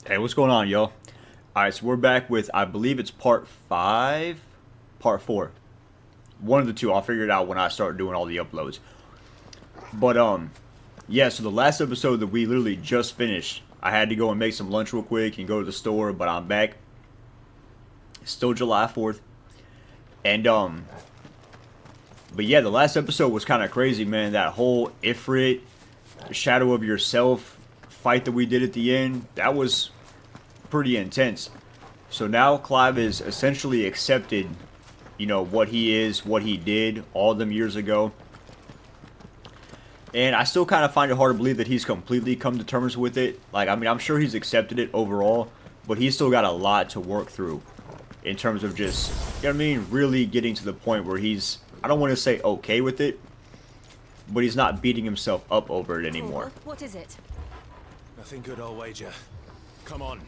Hey, what's going on, yo? Alright, so we're back with, I believe it's part 5, part 4. One of the two, I'll figure it out when I start doing all the uploads. But, yeah, so the last episode that we literally just finished, I had to go and make some lunch real quick and go to the store, but I'm back. It's still July 4th. And, but yeah, the last episode was kind of crazy, man. That whole Ifrit, Shadow of Yourself fight that we did at the end, that was pretty intense. So now Clive is essentially accepted, you know, what he is, what he did all them years ago. And I still kind of find it hard to believe that he's completely come to terms with it. Like, I mean, I'm sure he's accepted it overall, but he's still got a lot to work through in terms of just, you know what I mean, really getting to the point where he's, I don't want to say okay with it, but he's not beating himself up over it anymore. What is it? Nothing good, I'll wager. Come on.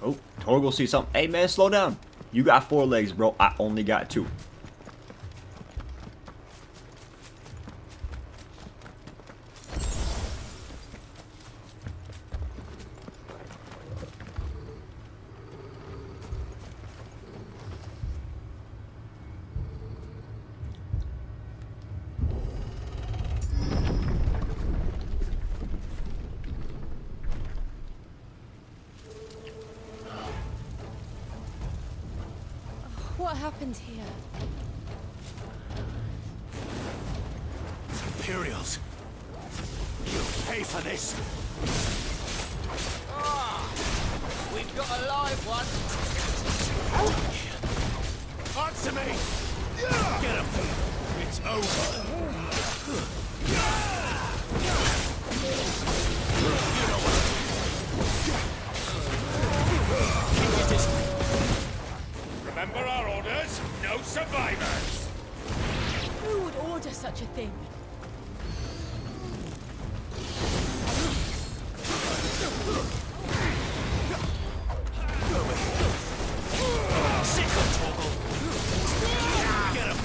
Oh, Torgal sees something. Hey, man, slow down. You got 4 legs, bro. I only got 2. What happened here? Imperials. You'll pay for this. We've got a live one. Answer me! Get him! It's over. You know what? Keep your distance. Remember our orders? No survivors! Who would order such a thing? Sick of Torgal! Get him!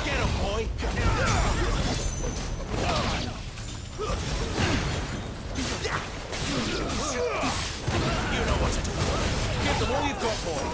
Get him, boy! You know what to do. Give them all you've got, boy.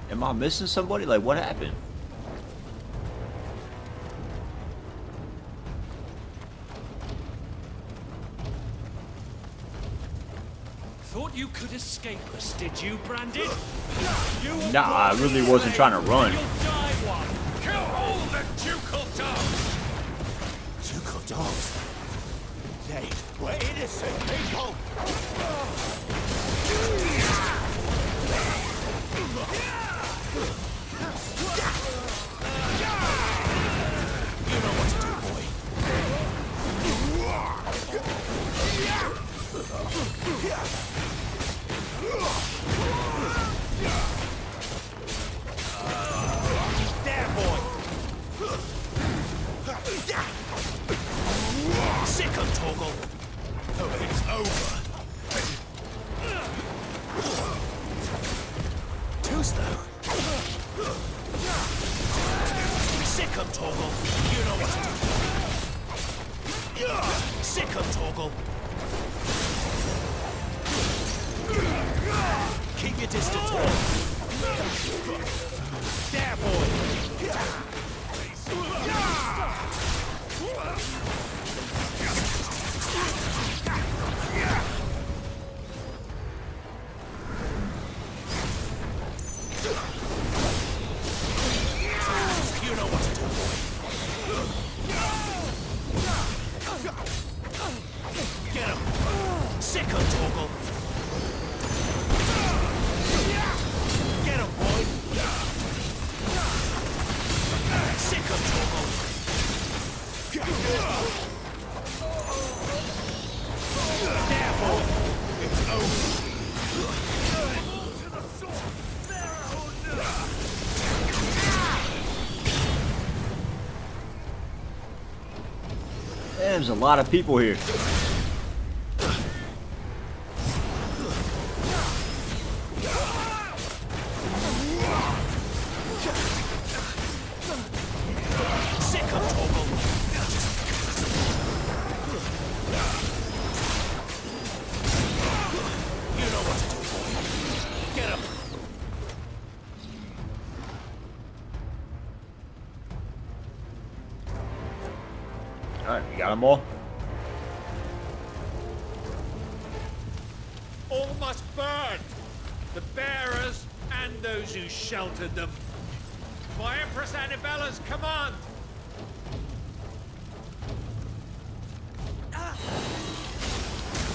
Am I missing somebody? Like, what happened? Thought you could escape us, did you, Brandon? You Nah, I really wasn't trying to run. You'll die one. Kill all the ducal dogs! Ducal dogs? They were innocent people! You know what to do, boy. There, boy! Sick of Torgal! Oh, it's over! Too slow. Sick of Torgal! You know what to do. Sick of Torgal! Keep your distance, boy. There, boy! You know what to do. Get him! Sick of Torgal. Get him, boy. Sick of Torgal. There, boy. It's over. There's a lot of people here. Sick of Torgal. You know what to do, boy. Get him. Alright, we got them all. All must burn! The bearers and those who sheltered them. By Empress Annibella's command!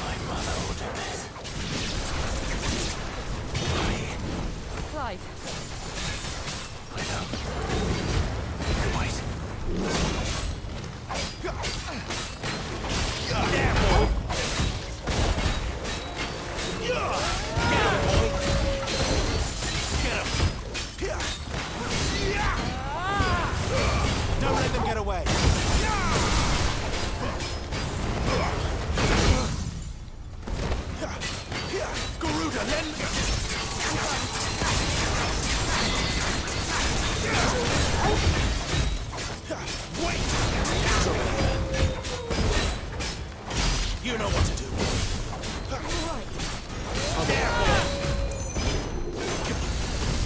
My mother ordered this. Clive. I know. Wait. There, boy. Get him, boy. Get him. Don't let them get away. Garuda, let Wait! You know what to do. There, boy.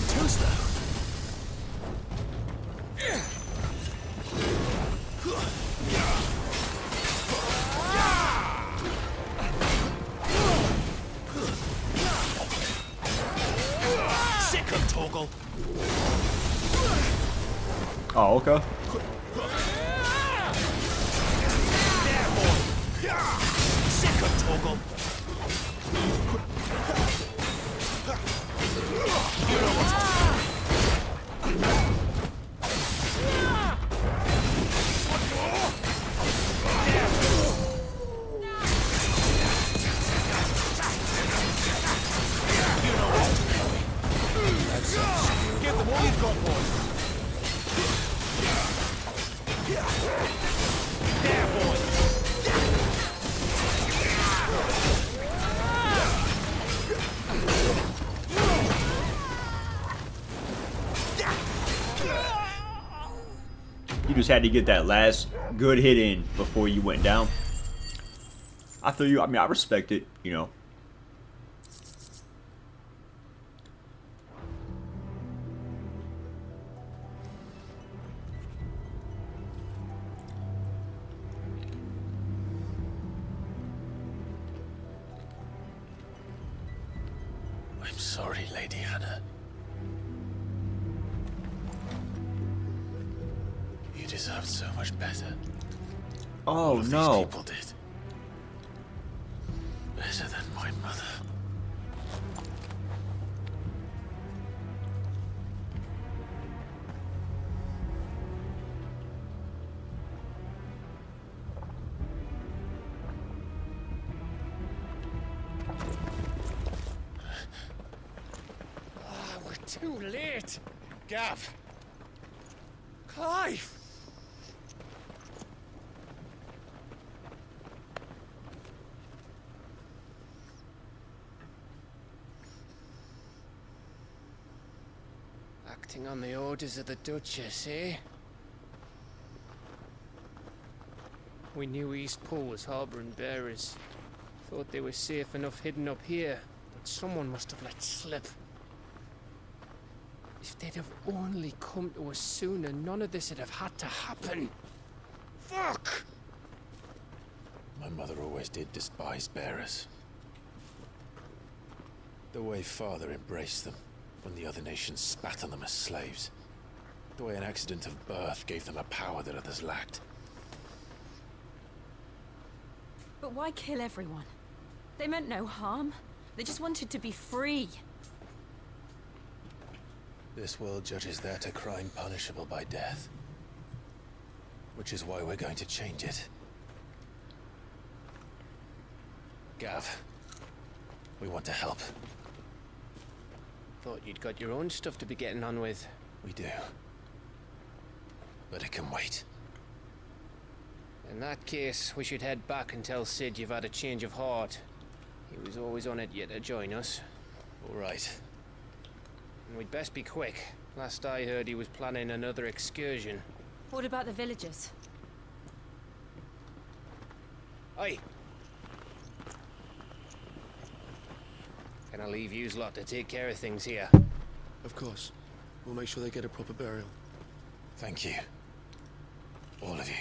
Too slow. Sick of Torgal. Oh, okay. There, boy. Sick of Torgal. You know what to do. There, boy. You know what to do. That's it. Give them all you've got, boy. There, boy. You just had to get that last good hit in before you went down. I feel you. I mean, I respect it, you know. I'm sorry, Lady Hannah. You deserved so much better. Oh All of no. these people did. Better than my mother. We're too late! Gav! Clive! Acting on the orders of the Duchess, eh? We knew Eastpool was harboring bearers. Thought they were safe enough hidden up here, but someone must have let slip. If they'd have only come to us sooner, none of this would have had to happen. Fuck! My mother always did despise bearers. The way Father embraced them when the other nations spat on them as slaves. The way an accident of birth gave them a power that others lacked. But why kill everyone? They meant no harm. They just wanted to be free. This world judges that a crime punishable by death. Which is why we're going to change it. Gav, we want to help. Thought you'd got your own stuff to be getting on with. We do. But it can wait. In that case, we should head back and tell Sid you've had a change of heart. He was always on it yet to join us. All right. And we'd best be quick. Last I heard, he was planning another excursion. What about the villagers? Aye. Can I leave yous lot to take care of things here? Of course. We'll make sure they get a proper burial. Thank you. All of you.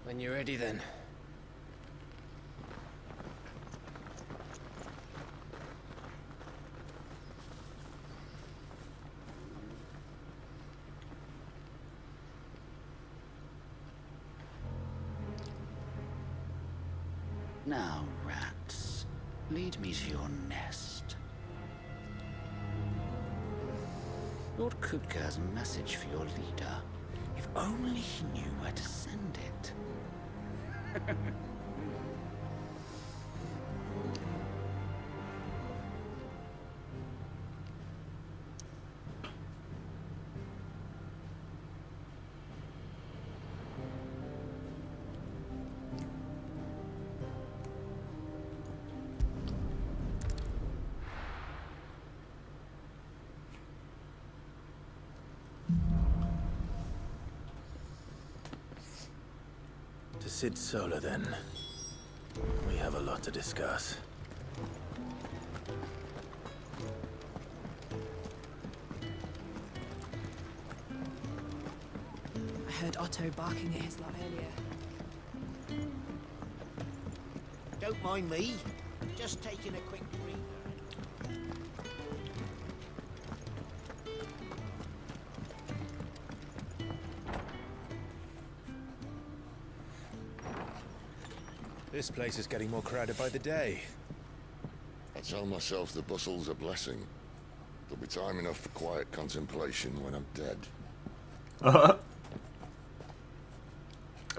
When you're ready, then. Now, rats, lead me to your nest. Lord Kupka has a message for your leader. If only he knew where to send it. To Sid Solar, then. We have a lot to discuss. I heard Otto barking at his lot earlier. Don't mind me. Just taking a quick breather. This place is getting more crowded by the day. I tell myself the bustle's a blessing. There'll be time enough for quiet contemplation when I'm dead.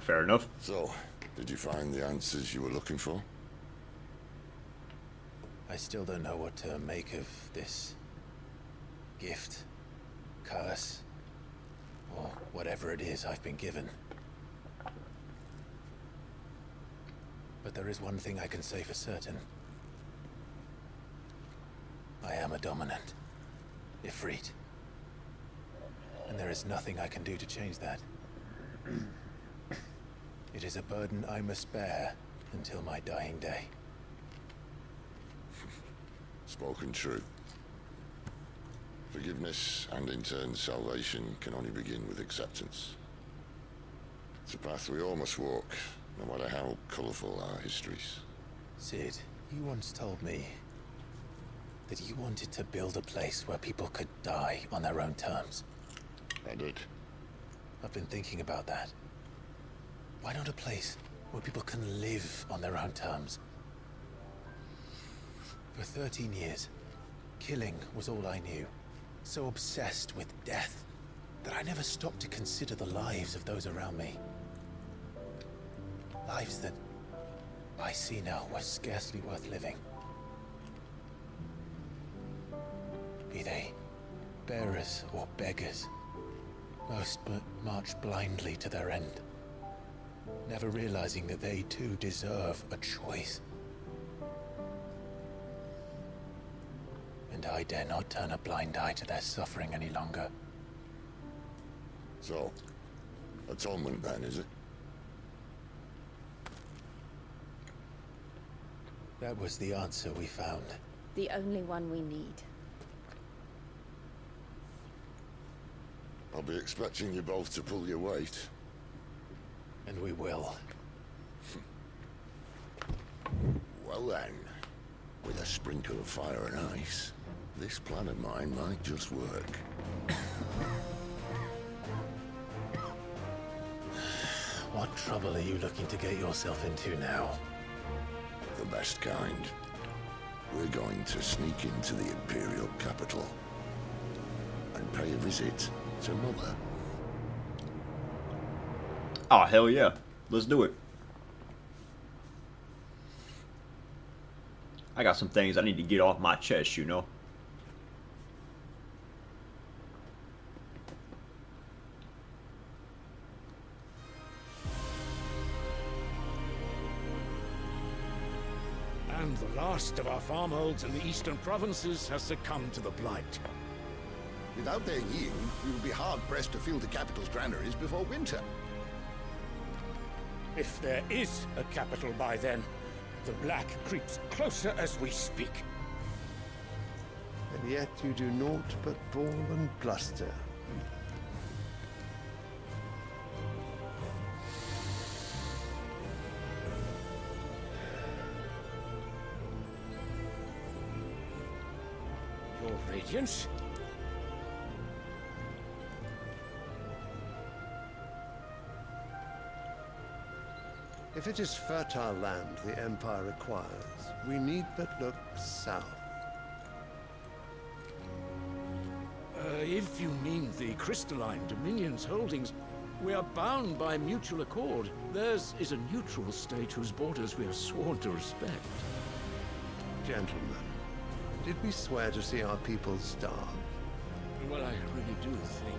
Fair enough. So, did you find the answers you were looking for? I still don't know what to make of this gift, curse, or whatever it is I've been given. But there is one thing I can say for certain. I am a dominant, Ifrit. And there is nothing I can do to change that. It is a burden I must bear until my dying day. Spoken true. Forgiveness and in turn salvation can only begin with acceptance. It's a path we all must walk, no matter how colourful our histories. Sid, you once told me that you wanted to build a place where people could die on their own terms. I did. I've been thinking about that. Why not a place where people can live on their own terms? For 13 years, killing was all I knew. So obsessed with death that I never stopped to consider the lives of those around me. Lives that I see now were scarcely worth living. Be they bearers or beggars, most march blindly to their end, never realizing that they too deserve a choice. And I dare not turn a blind eye to their suffering any longer. So, atonement then, is it? That was the answer we found. The only one we need. I'll be expecting you both to pull your weight. And we will. Well then, with a sprinkle of fire and ice, this plan of mine might just work. What trouble are you looking to get yourself into now? The best kind. We're going to sneak into the Imperial capital and pay a visit to Mother. Oh, hell yeah. Let's do it. I got some things I need to get off my chest, you know. And the last of our farmholds in the eastern provinces has succumbed to the blight. Without their yield, we will be hard-pressed to fill the capital's granaries before winter. If there is a capital by then, the black creeps closer as we speak. And yet you do naught but bawl and bluster. Your Radiance? If it is fertile land the Empire requires, we need but look south. If you mean the crystalline Dominion's holdings, we are bound by mutual accord. Theirs is a neutral state whose borders we are sworn to respect. Gentlemen, did we swear to see our people starve? Well, I really do think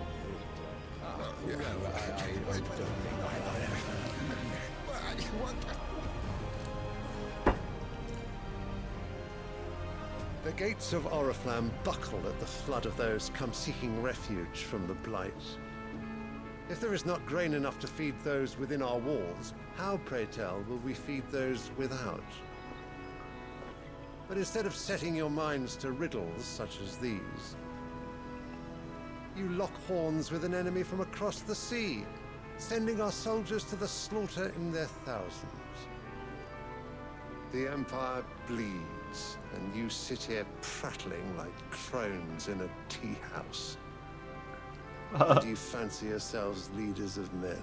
The gates of Oriflamme buckle at the flood of those come seeking refuge from the Blight. If there is not grain enough to feed those within our walls, how, pray tell, will we feed those without? But instead of setting your minds to riddles such as these, you lock horns with an enemy from across the sea, sending our soldiers to the slaughter in their thousands. The Empire bleeds, and you sit here prattling like crones in a tea house. Do you fancy yourselves leaders of men?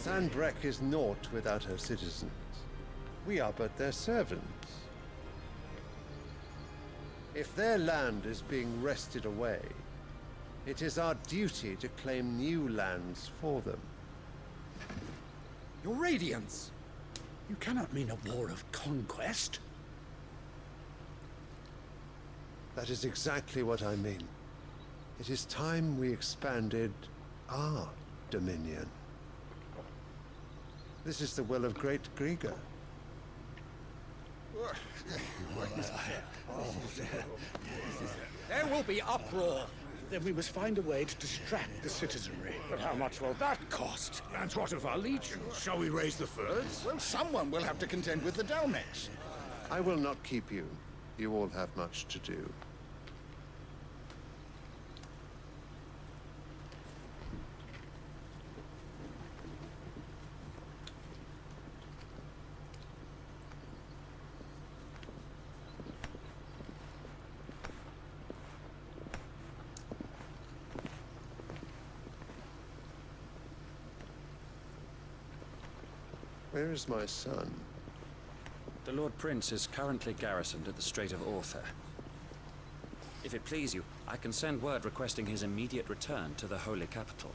Sandbreck is naught without her citizens. We are but their servants. If their land is being wrested away, it is our duty to claim new lands for them. Your Radiance! You cannot mean a war of conquest. That is exactly what I mean. It is time we expanded our dominion. This is the will of great Grieger. There will be uproar. Then we must find a way to distract the citizenry. But how much will that cost? And what of our legions? Shall we raise the furs? Well, someone will have to contend with the Dalmex. I will not keep you. You all have much to do. Where is my son? The Lord Prince is currently garrisoned at the Strait of Orther. If it please you, I can send word requesting his immediate return to the Holy Capital.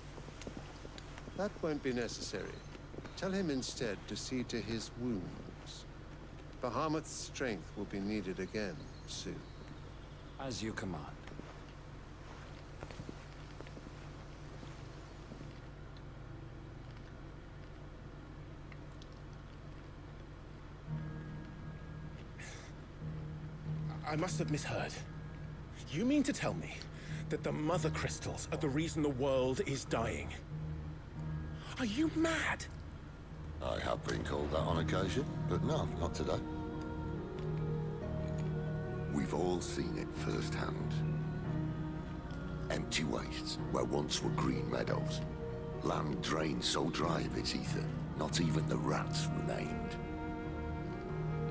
That won't be necessary. Tell him instead to see to his wounds. Bahamut's strength will be needed again soon. As you command. I must have misheard. You mean to tell me that the Mother Crystals are the reason the world is dying? Are you mad? I have been called that on occasion, but no, not today. We've all seen it firsthand. Empty wastes where once were green meadows. Land drained so dry of its ether, not even the rats remained.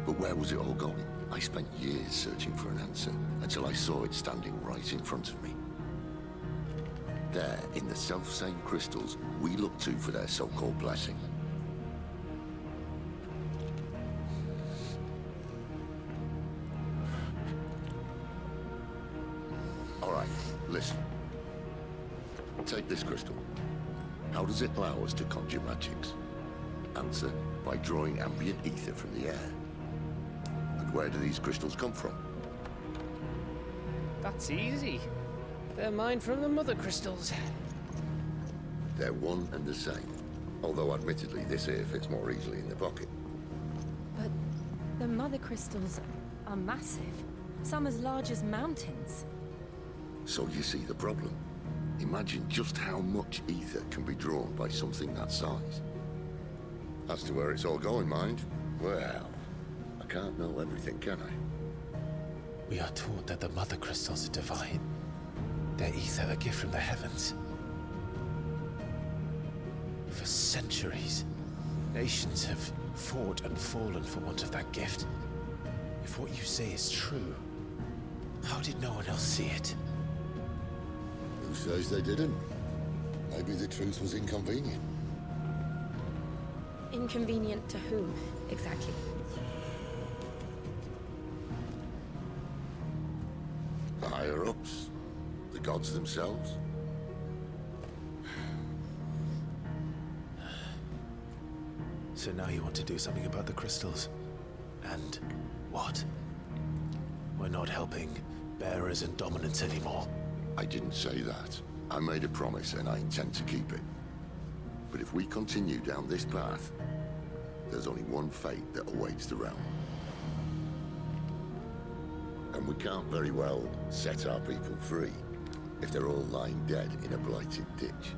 But where was it all going? I spent years searching for an answer, until I saw it standing right in front of me. There, in the self-same crystals we look to for their so-called blessing. Alright, listen. Take this crystal. How does it allow us to conjure magics? Answer, by drawing ambient ether from the air. And where do these crystals come from? That's easy. They're mined from the mother crystals. They're one and the same. Although admittedly this here fits more easily in the pocket. But the mother crystals are massive. Some as large as mountains. So you see the problem. Imagine just how much ether can be drawn by something that size. As to where it's all going, mind, well, I can't know everything, can I? We are taught that the mother crystals are divine. Their ether a gift from the heavens. For centuries, nations have fought and fallen for want of that gift. If what you say is true, how did no one else see it? Who says they didn't? Maybe the truth was inconvenient. Inconvenient to whom, exactly? The higher-ups? The gods themselves? So now you want to do something about the crystals? And what? We're not helping bearers and dominants anymore. I didn't say that. I made a promise and I intend to keep it. But if we continue down this path, there's only one fate that awaits the realm. And we can't very well set our people free if they're all lying dead in a blighted ditch.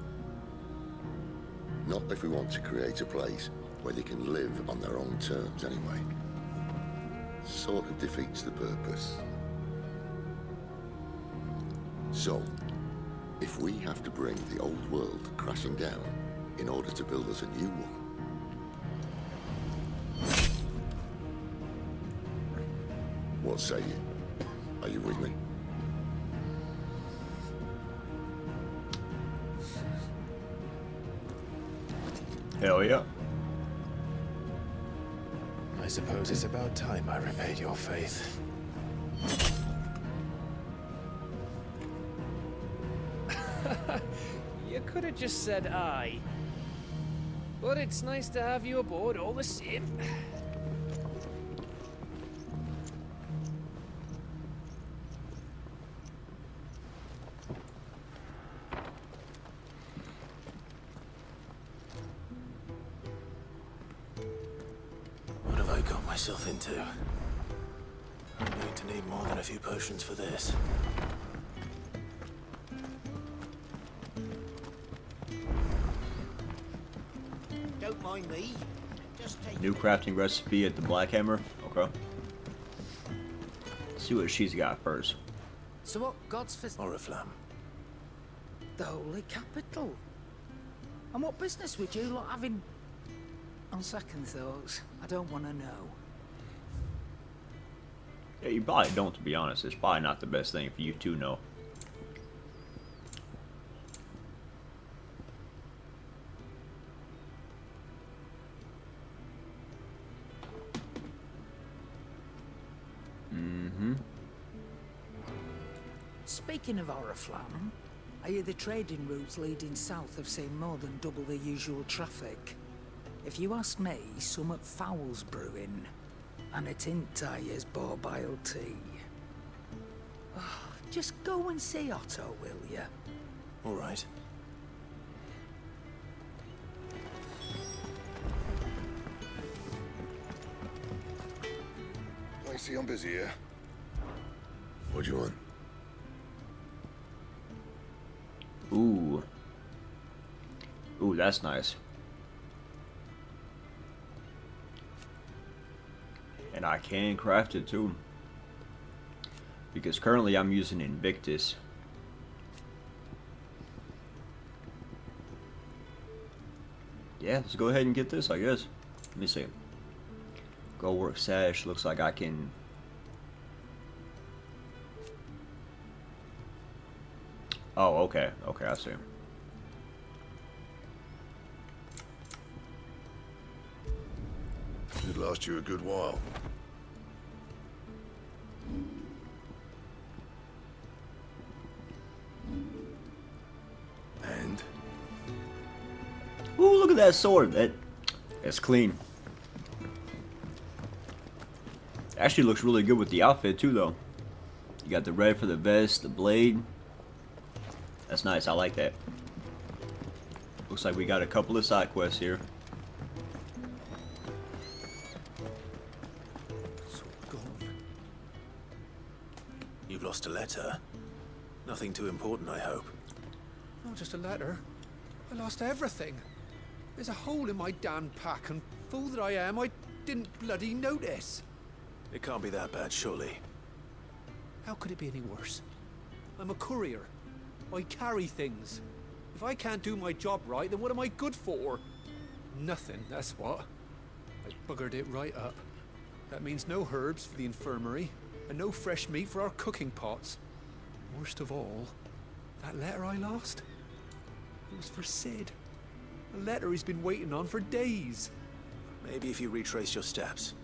Not if we want to create a place where they can live on their own terms anyway. Sort of defeats the purpose. So, if we have to bring the old world crashing down in order to build us a new one, what say you? Are you with me? Hell yeah. I suppose it's about time I repaid your faith. You could have just said aye. But it's nice to have you aboard all the same. What have I got myself into? I'm going to need more than a few potions for this. Don't mind me. Just take New crafting recipe at the Black Hammer. Okay. Let's see what she's got first. So what God's for... Oriflamme. The holy capital. And what business would you lot have in... On second thoughts, I don't want to know. Yeah, you probably don't, to be honest. It's probably not the best thing for you to know. Speaking of Oriflamme, I hear the trading routes leading south have seen more than double the usual traffic. If you ask me, summat foul's brewing, and it entires borbile tea. Oh, just go and see Otto, will ya? All right. I see I'm busy here. What do you want? Ooh. Ooh, that's nice. And I can craft it too. Because currently I'm using Invictus. Yeah, let's go ahead and get this, I guess. Let me see. Go work sash. Looks like I can... Oh, okay. Okay, I see. Should last you a good while. And? Ooh, look at that sword. That's clean. Actually looks really good with the outfit too, though. You got the red for the vest, the blade. That's nice. I like that. Looks like we got a couple of side quests here. It's all gone. You've lost a letter. Nothing too important, I hope. Not just a letter. I lost everything. There's a hole in my damn pack, and fool that I am, I didn't bloody notice. It can't be that bad, surely. How could it be any worse? I'm a courier. I carry things. If I can't do my job right, then what am I good for? Nothing, that's what. I buggered it right up. That means no herbs for the infirmary, and no fresh meat for our cooking pots. Worst of all, that letter I lost, it was for Sid. A letter he's been waiting on for days. Maybe if you retrace your steps.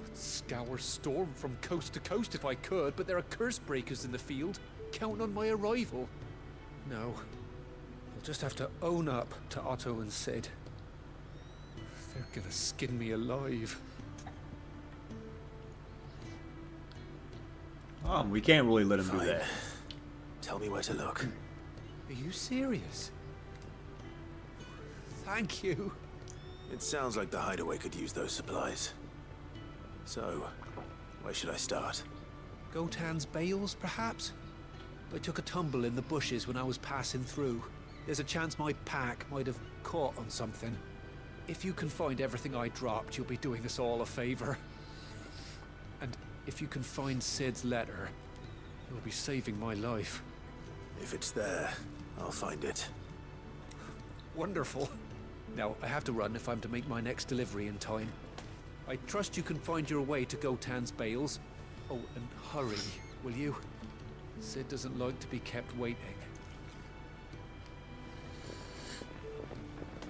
I'd scour Storm from coast to coast if I could, but there are curse breakers in the field, counting on my arrival. No. I'll just have to own up to Otto and Sid. They're gonna skin me alive. Oh, we can't really let him do that. Tell me where to look. Are you serious? Thank you. It sounds like the hideaway could use those supplies. So, where should I start? Gotan's bales, perhaps? I took a tumble in the bushes when I was passing through. There's a chance my pack might have caught on something. If you can find everything I dropped, you'll be doing us all a favor. And if you can find Sid's letter, you'll be saving my life. If it's there, I'll find it. Wonderful. Now, I have to run if I'm to make my next delivery in time. I trust you can find your way to Gotan's bales. Oh, and hurry, will you? Sid doesn't like to be kept waiting.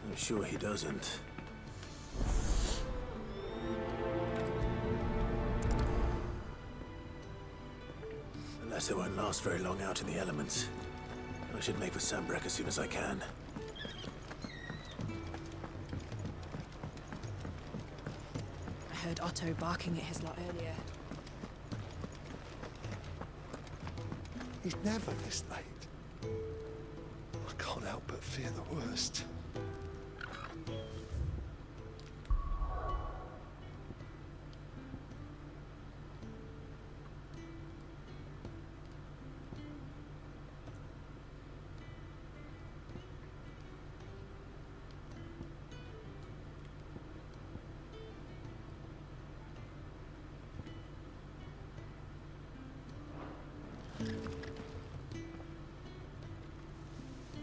I'm sure he doesn't. The letter won't last very long out in the elements. I should make for Sambrek as soon as I can. I heard Otto barking at his lot earlier. He's never this late. I can't help but fear the worst.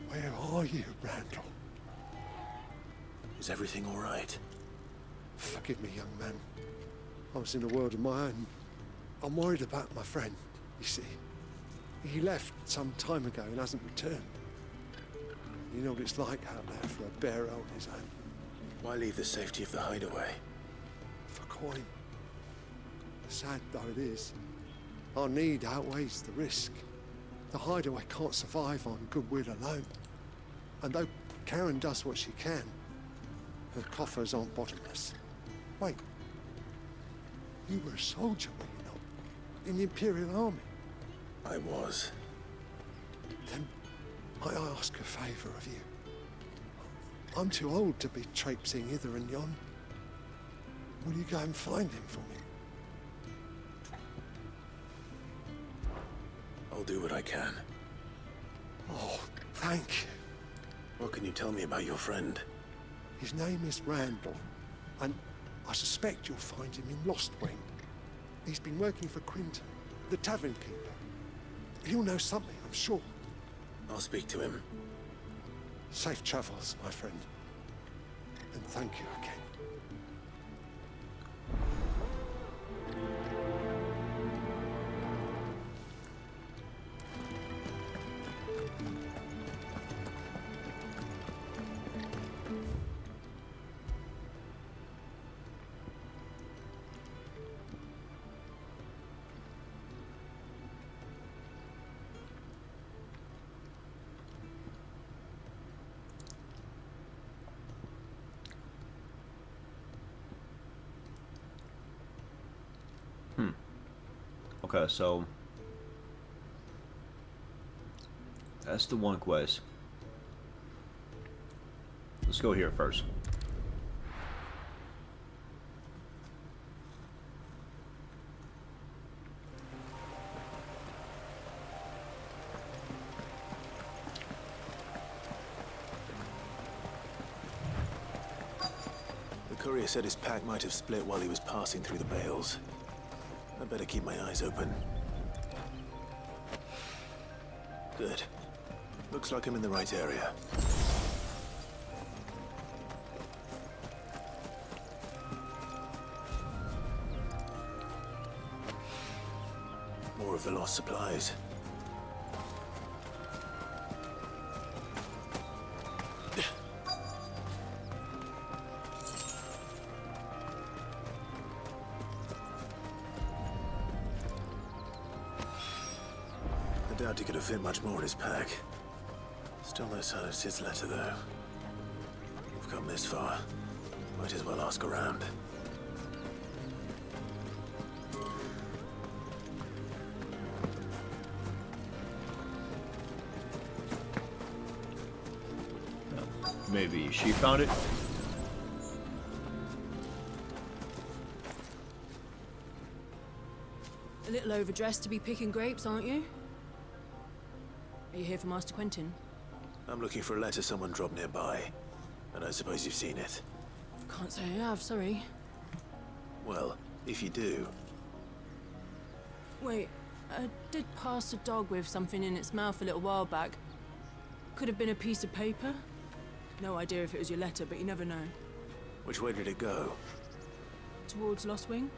Where are you, Randall? Is everything all right? Forgive me, young man. I was in a world of my own. I'm worried about my friend, you see. He left some time ago and hasn't returned. You know what it's like out there for a bear on his own. Why leave the safety of the hideaway? For coin. Sad though it is, our need outweighs the risk. The hideaway can't survive on goodwill alone. And though Karen does what she can, her coffers aren't bottomless. Wait. You were a soldier, were you not? In the Imperial Army? I was. Then I ask a favour of you. I'm too old to be traipsing hither and yon. Will you go and find him for me? I'll do what I can. Oh, thank you. What can you tell me about your friend? His name is Randall, and I suspect you'll find him in Lostwing. He's been working for Quinton, the tavern keeper. He'll know something, I'm sure. I'll speak to him. Safe travels, my friend. And thank you again. Okay, so that's the one quest. Let's go here first. The courier said his pack might have split while he was passing through the bales. I better keep my eyes open. Good. Looks like I'm in the right area. More of the lost supplies. I doubt he could have fit much more in his pack. Still no sign of Sid's letter, though. We've come this far. Might as well ask around. Maybe she found it? A little overdressed to be picking grapes, aren't you? Are you here for Master Quentin? I'm looking for a letter someone dropped nearby. And I suppose you've seen it. Can't say I have, sorry. Well, if you do... Wait, I did pass a dog with something in its mouth a little while back. Could have been a piece of paper. No idea if it was your letter, but you never know. Which way did it go? Towards Lost Wing?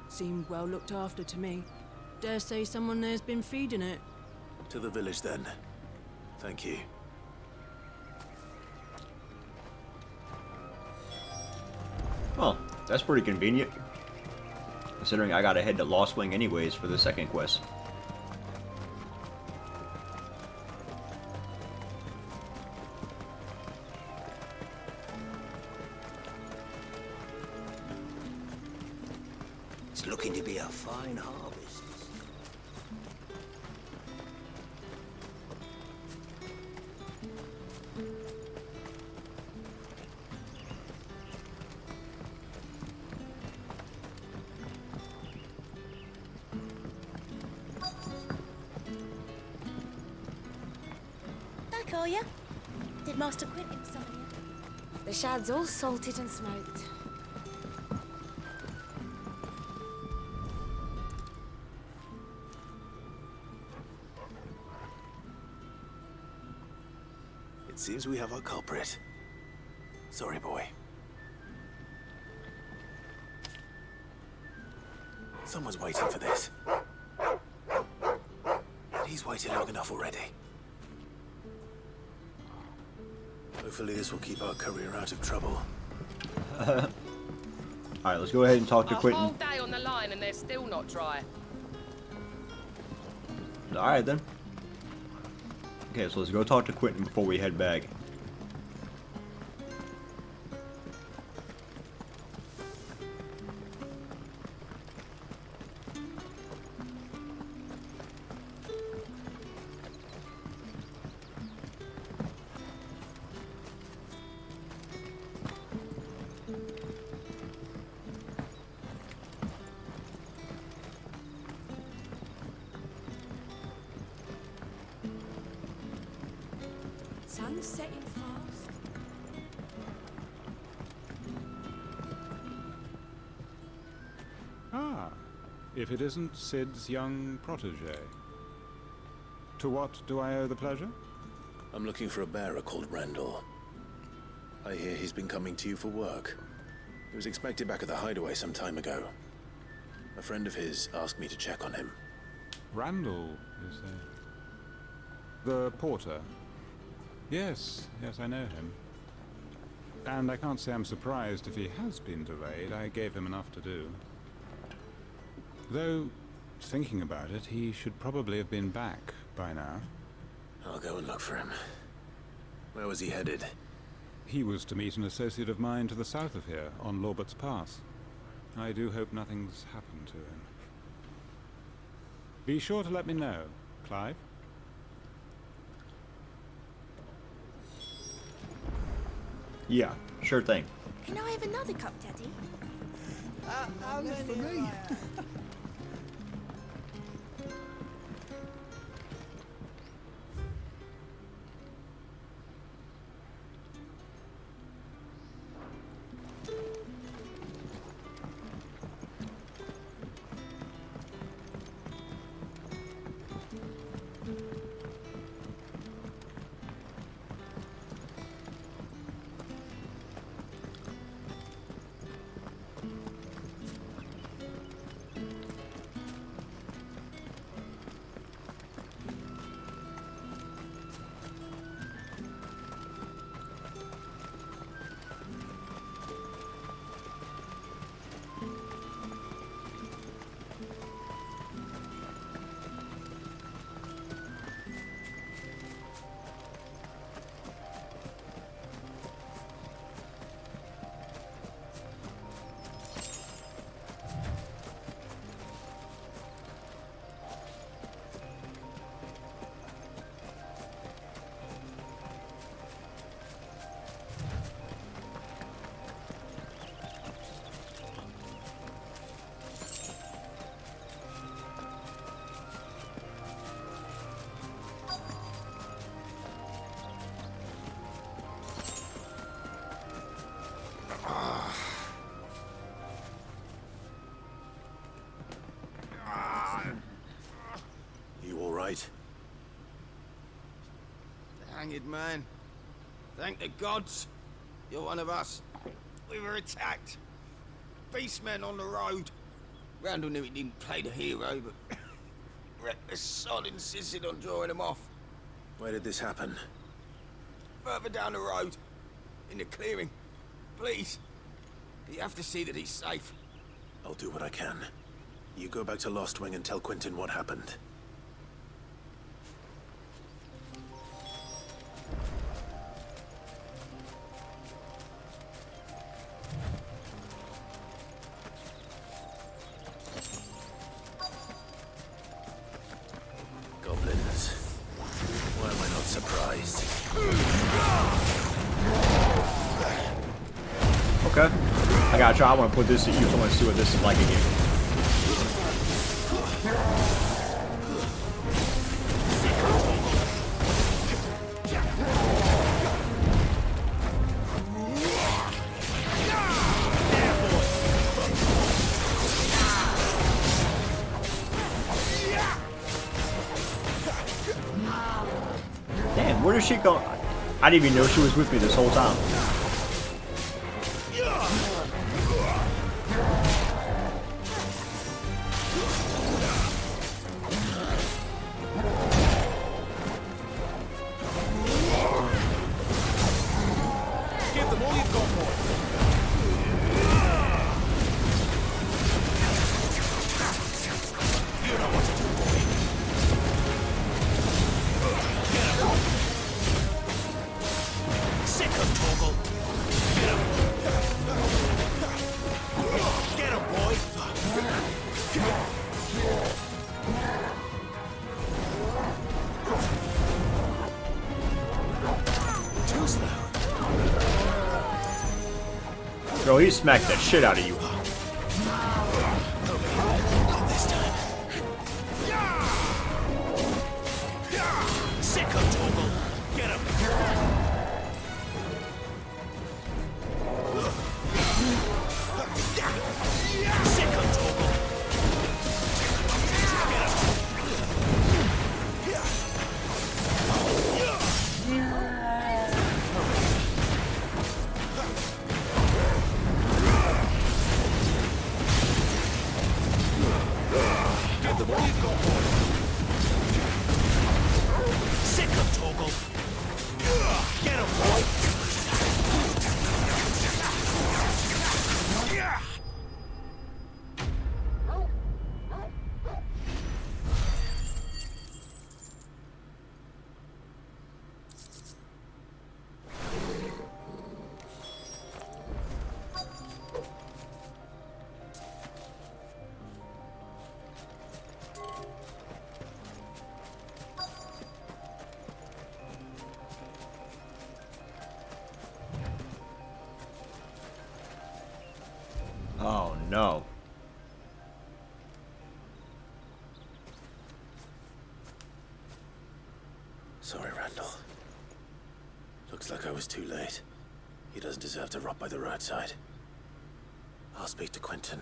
Seemed well looked after to me. Dare say someone there's been feeding it. To the village, then. Thank you. Oh, that's pretty convenient. Considering I gotta head to Lost Wing anyways for the second quest. It's looking to be a fine harvest. Back, are you? Did Master Quentin summon you? The shad's all salted and smoked. It seems we have our culprit. Sorry, boy. Someone's waiting for this. He's waited long enough already. Hopefully this will keep our courier out of trouble. Alright, let's go ahead and talk to A Quentin. whole day on the line and they're still not dry. Alright then. Okay, so let's go talk to Quentin before we head back. Sun's setting fast. Ah, if it isn't Sid's young protege. To what do I owe the pleasure? I'm looking for a bearer called Randall. I hear he's been coming to you for work. He was expected back at the hideaway some time ago. A friend of his asked me to check on him. Randall, you say? The porter? Yes, I know him. And I can't say I'm surprised if he has been delayed. I gave him enough to do. Though, thinking about it, he should probably have been back by now. I'll go and look for him. Where was he headed? He was to meet an associate of mine to the south of here, on Lorbert's Pass. I do hope nothing's happened to him. Be sure to let me know, Clive. Yeah, sure thing. Can I have another cup, Daddy? Only for me. You all right? Hanged man. Thank the gods. You're one of us. We were attacked. Beastmen on the road. Randall knew he didn't play the hero, but reckless sod insisted on drawing him off. Where did this happen? Further down the road. In the clearing. Please. You have to see that he's safe. I'll do what I can. You go back to Lost Wing and tell Quentin what happened. Goblins. Why am I not surprised? Okay. I gotta try. I want to put this to use. I want to see what this is like again. Damn, where did she go? I didn't even know she was with me this whole time. Give them all you've got, boy. You know what to do, boy. Sick of Torgal. Get him, boy. Too slow. Bro, he smacked the shit out of you. Sick of Torgal. Get him. Sick of Torgal. Give them all you've got, boy. Sick of Torgal. no. Sorry, Randall. Looks like I was too late. He doesn't deserve to rot by the roadside. I'll speak to Quentin.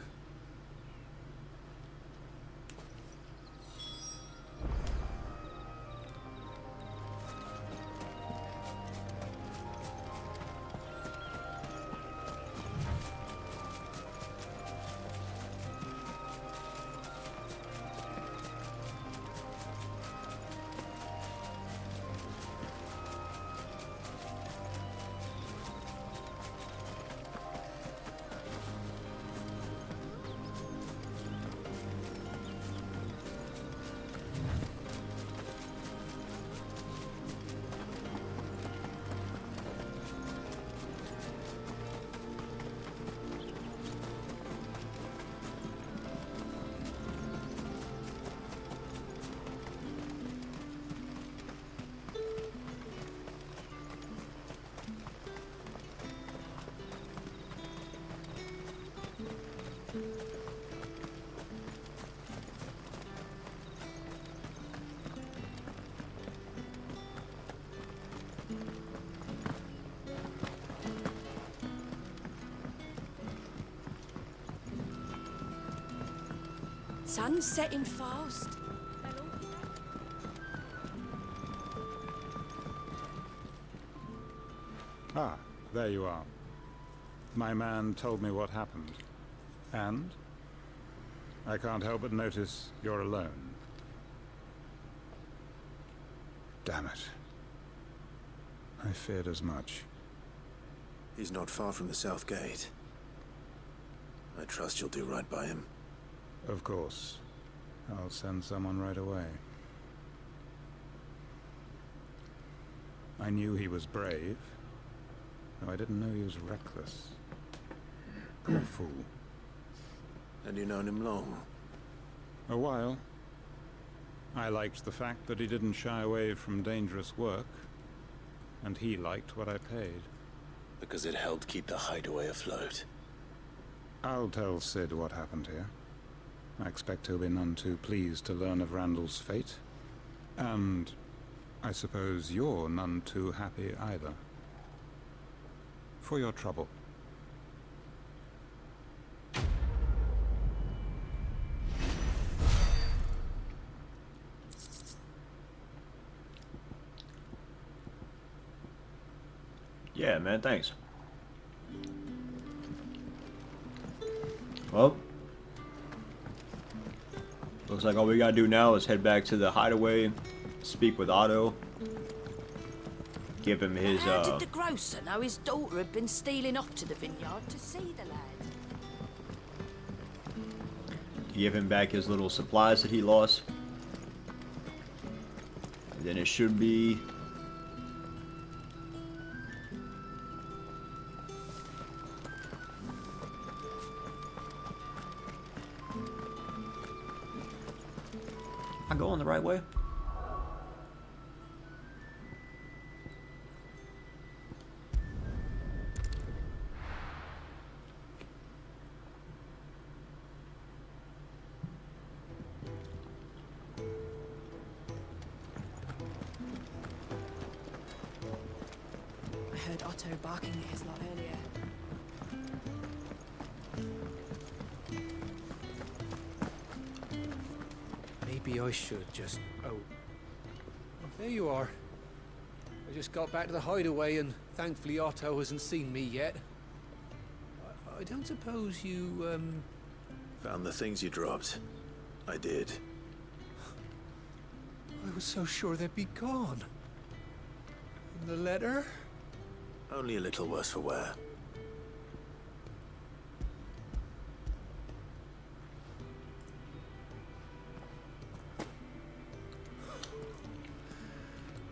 Sun's setting fast. Ah, there you are. My man told me what happened. And? I can't help but notice you're alone. Damn it. I feared as much. He's not far from the South Gate. I trust you'll do right by him. Of course. I'll send someone right away. I knew he was brave, though I didn't know he was reckless. Poor fool. And you known him long? A while. I liked the fact that he didn't shy away from dangerous work, and he liked what I paid. Because it helped keep the hideaway afloat. I'll tell Sid what happened here. I expect he'll be none too pleased to learn of Randall's fate. And I suppose you're none too happy either. For your trouble. Yeah, man, thanks. Well, looks like all we gotta do now is head back to the hideaway, speak with Otto, give him his, How did the grocer know his daughter had been stealing off to the vineyard to see the lad? give him back his little supplies that he lost. And then it should be... I'm going the right way. I heard Otto barking at his lot earlier. Maybe I should just... Oh, there you are. I just got back to the hideaway and thankfully Otto hasn't seen me yet. I don't suppose you, Found the things you dropped. I did. I was so sure they'd be gone. And the letter? Only a little worse for wear.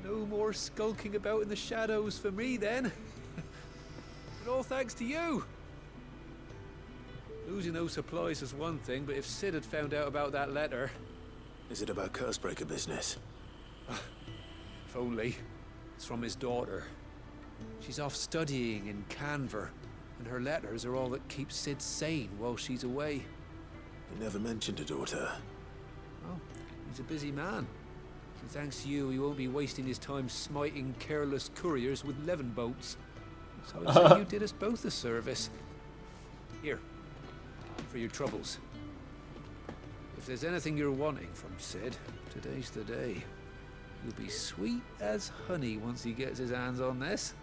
No more skulking about in the shadows for me, then. But all thanks to you. Losing those supplies is one thing, but if Sid had found out about that letter... Is it about Cursebreaker business? If only. It's from his daughter. She's off studying in Canver. And her letters are all that keep Sid sane while she's away. He never mentioned a daughter. Oh, he's a busy man. And thanks to you, he won't be wasting his time smiting careless couriers with levin boats. So I'd say you did us both a service. Here, for your troubles. If there's anything you're wanting from Sid, today's the day. He'll be sweet as honey once he gets his hands on this.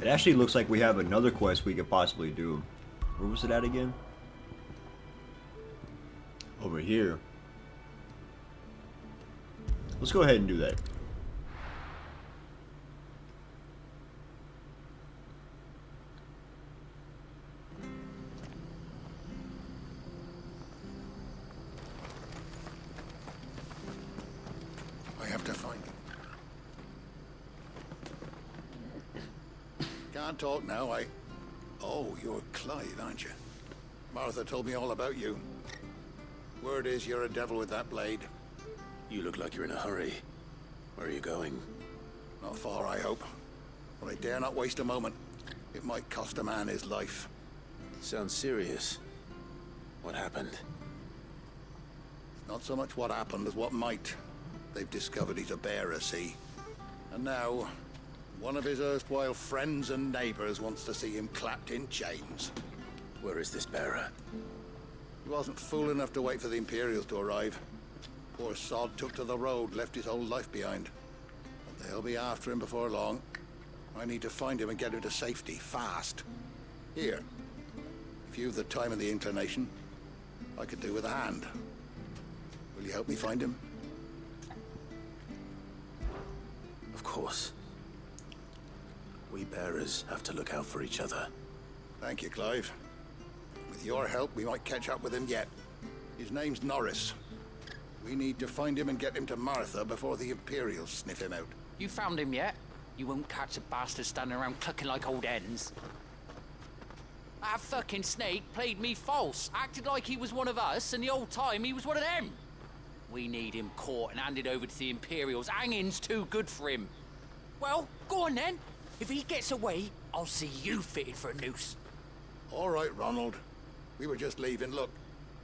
It actually looks like we have another quest we could possibly do. Where was it at again? Over here. Let's go ahead and do that. I have to find him. Can't talk now, Oh, you're Clive, aren't you? Martha told me all about you. Word is you're a devil with that blade. You look like you're in a hurry. Where are you going? Not far, I hope. But I dare not waste a moment. It might cost a man his life. Sounds serious. What happened? Not so much what happened as what might. They've discovered he's a bearer, see? And now, one of his erstwhile friends and neighbors wants to see him clapped in chains. Where is this bearer? He wasn't fool enough to wait for the Imperials to arrive. Poor sod took to the road, left his whole life behind. But they'll be after him before long. I need to find him and get him to safety, fast. Here, if you've the time and the inclination, I could do with a hand. Will you help me find him? Of course. We bearers have to look out for each other. Thank you, Clive. With your help, we might catch up with him yet. His name's Norris. We need to find him and get him to Martha before the Imperials sniff him out. You found him yet? You won't catch a bastard standing around clucking like old hens. That fucking snake played me false, acted like he was one of us, and the whole time he was one of them. We need him caught and handed over to the Imperials. Hanging's too good for him. Well, go on then. If he gets away, I'll see you fitted for a noose. All right, Ronald. We were just leaving. Look,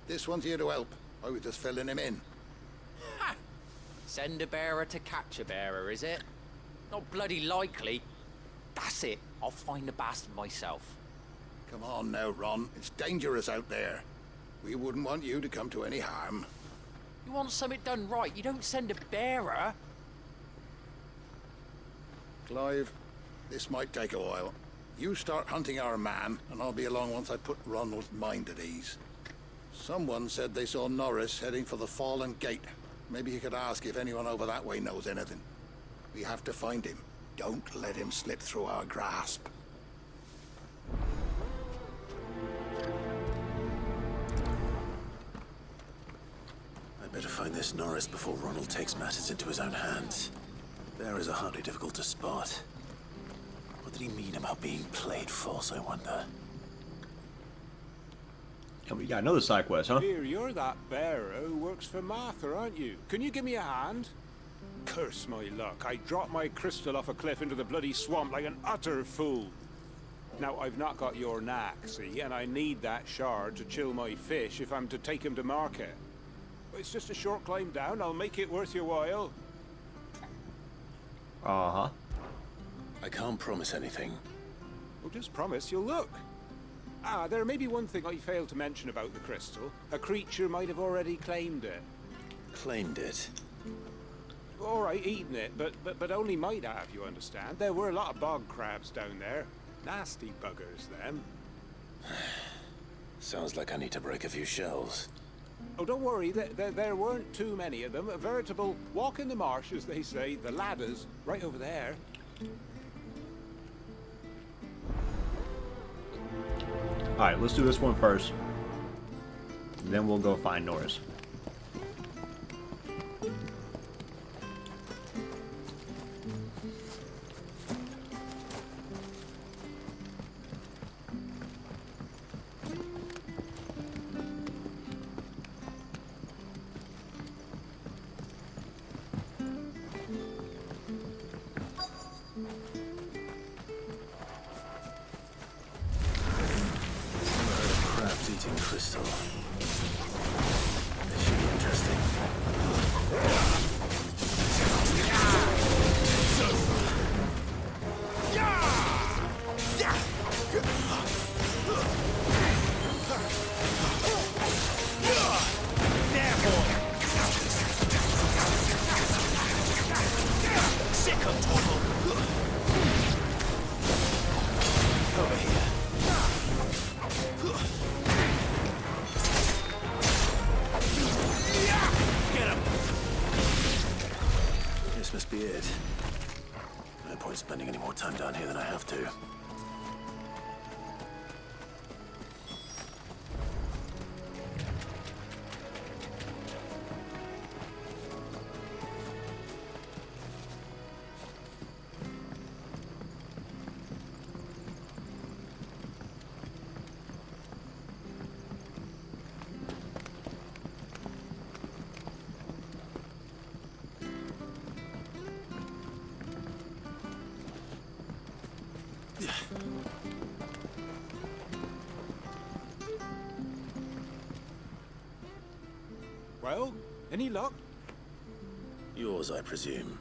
this one's here to help. I was just filling him in. Ha! Send a bearer to catch a bearer, is it? Not bloody likely. That's it. I'll find the bastard myself. Come on now, Ron. It's dangerous out there. We wouldn't want you to come to any harm. You want something done right, you don't send a bearer. Clive, this might take a while. You start hunting our man, and I'll be along once I put Ronald's mind at ease. Someone said they saw Norris heading for the Fallen Gate. Maybe you could ask if anyone over that way knows anything. We have to find him. Don't let him slip through our grasp. I'd better find this Norris before Ronald takes matters into his own hands. Bearers are hardly difficult to spot. What did he mean about being played false, I wonder? And we got another side quest, huh? Here, you're that bearer who works for Martha, aren't you? Can you give me a hand? Curse my luck. I dropped my crystal off a cliff into the bloody swamp like an utter fool. Now, I've not got your knack, see, and I need that shard to chill my fish if I'm to take him to market. It's just a short climb down. I'll make it worth your while. Uh-huh. I can't promise anything. Well, just promise you'll look. Ah, there may be one thing I failed to mention about the crystal. A creature might have already claimed it. Claimed it? All right, eaten it, but only might have, you understand. There were a lot of bog crabs down there. Nasty buggers, them. Sounds like I need to break a few shells. Oh, don't worry, there weren't too many of them. A veritable walk in the marsh, as they say. The ladders, right over there. Alright, let's do this one first. Then we'll go find Norris. must be it. No point spending any more time down here than I have to. Well, any luck? Yours, I presume.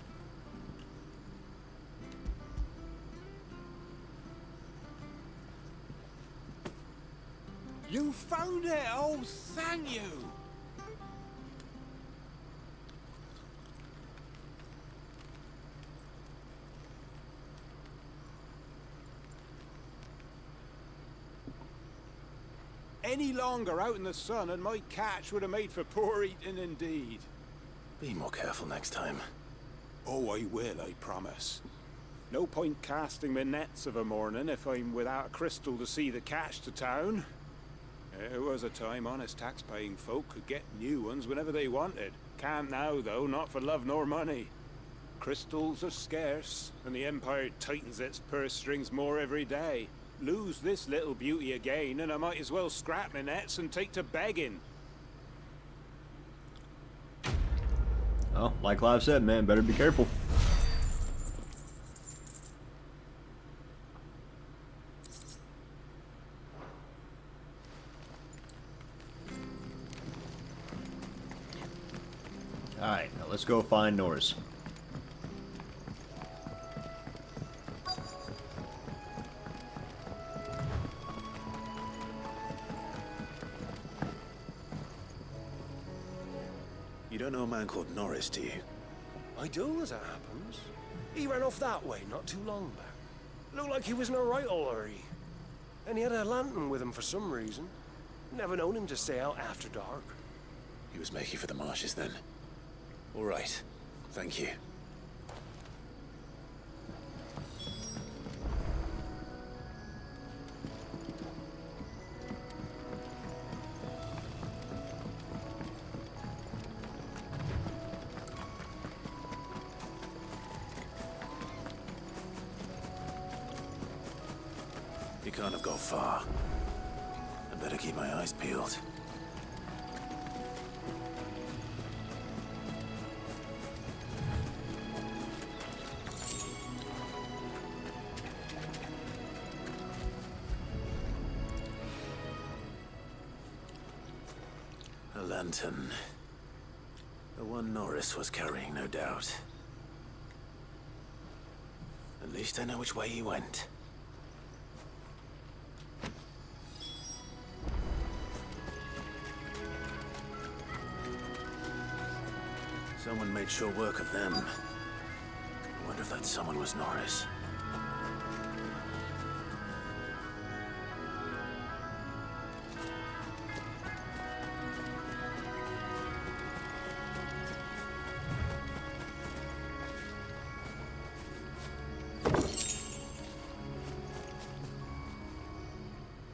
You found it! Oh, thank you! Any longer out in the sun and my catch would have made for poor eating indeed. Be more careful next time. Oh, I will, I promise. No point casting my nets of a morning if I'm without a crystal to see the catch to town. There was a time honest tax-paying folk could get new ones whenever they wanted. Can't now, though, not for love nor money. Crystals are scarce, and the Empire tightens its purse strings more every day. Lose this little beauty again, and I might as well scrap my nets and take to begging. Oh, like Clive said, man, better be careful. Alright, now let's go find Norris. You don't know a man called Norris, do you? I do, as it happens. He ran off that way not too long back. Looked like he was in a right old hurry. And he had a lantern with him for some reason. Never known him to stay out after dark. He was making for the marshes then. All right. Thank you. He can't have got far. I better keep my eyes peeled. A lantern. The one Norris was carrying, no doubt. At least I know which way he went. Someone made sure work of them. I wonder if that someone was Norris.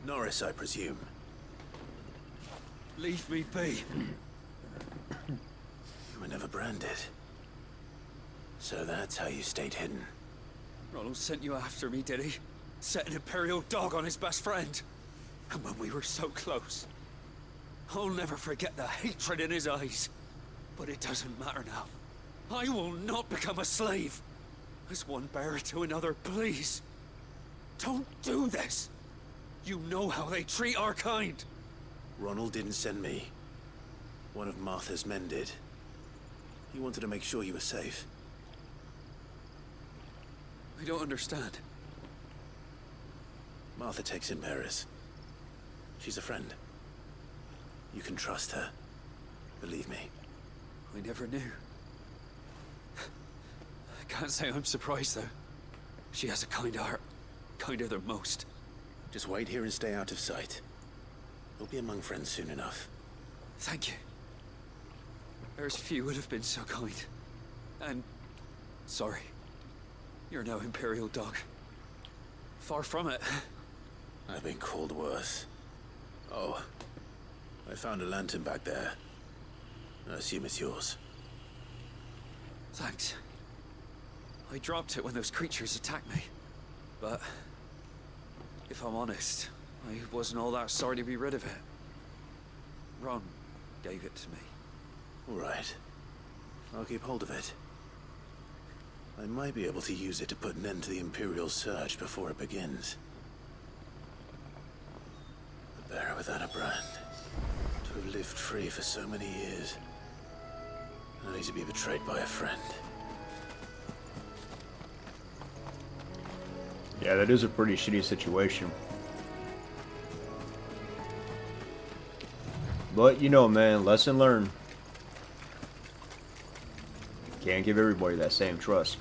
Norris, I presume. Leave me be. You were never branded. So that's how you stayed hidden. Ronald sent you after me, did he? Set an Imperial dog on his best friend. And when we were so close. I'll never forget the hatred in his eyes. But it doesn't matter now. I will not become a slave. As one bearer to another, please. Don't do this. You know how they treat our kind. Ronald didn't send me. One of Martha's men did. He wanted to make sure you were safe. I don't understand. Martha takes in bearers. She's a friend. You can trust her. Believe me. I never knew. I can't say I'm surprised, though. She has a kind heart. Kinder than most. Just wait here and stay out of sight. We'll be among friends soon enough. Thank you. There's few would have been so kind. And Sorry. You're no Imperial dog. Far from it. I've been called worse. Oh, I found a lantern back there. I assume it's yours. Thanks. I dropped it when those creatures attacked me. But if I'm honest, I wasn't all that sorry to be rid of it. Ron gave it to me. All right. I'll keep hold of it. I might be able to use it to put an end to the Imperial surge before it begins. A bearer without a brand. To have lived free for so many years. Only to be betrayed by a friend. Yeah, that is a pretty shitty situation. But, you know, man, lesson learned. Can't give everybody that same trust.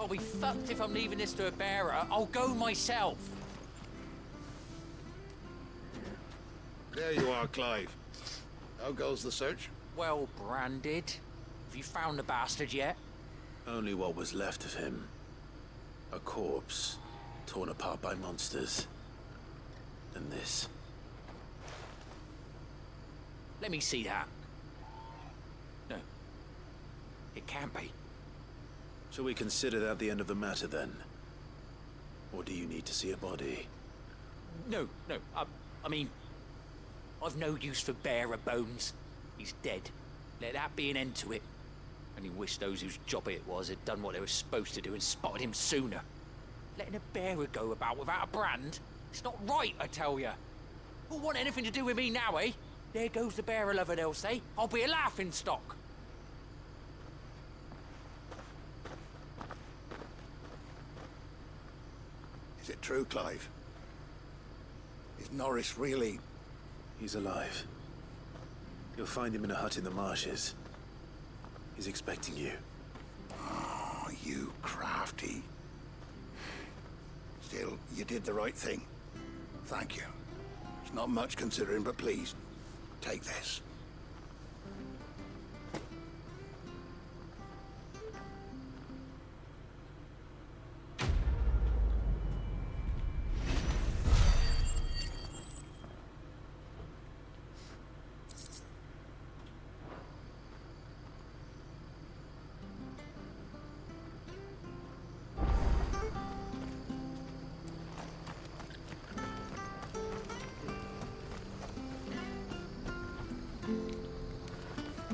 I'll be fucked if I'm leaving this to a bearer. I'll go myself. There you are, Clive. How goes the search? Well branded. Have you found the bastard yet? Only what was left of him. A corpse, torn apart by monsters. And this. Let me see that. No. It can't be. Shall we consider that the end of the matter, then? Or do you need to see a body? No. I mean, I've no use for bearer bones. He's dead. Let that be an end to it. Only wish those whose job it was had done what they were supposed to do and spotted him sooner. Letting a bearer go about without a brand? It's not right, I tell ya. Who'll want anything to do with me now, eh? There goes the bearer lover, they'll say. I'll be a laughing stock. Is it true, Clive? Is Norris really... He's alive. You'll find him in a hut in the marshes. He's expecting you. Oh, you crafty. Still, you did the right thing. Thank you. It's not much considering, but please, take this.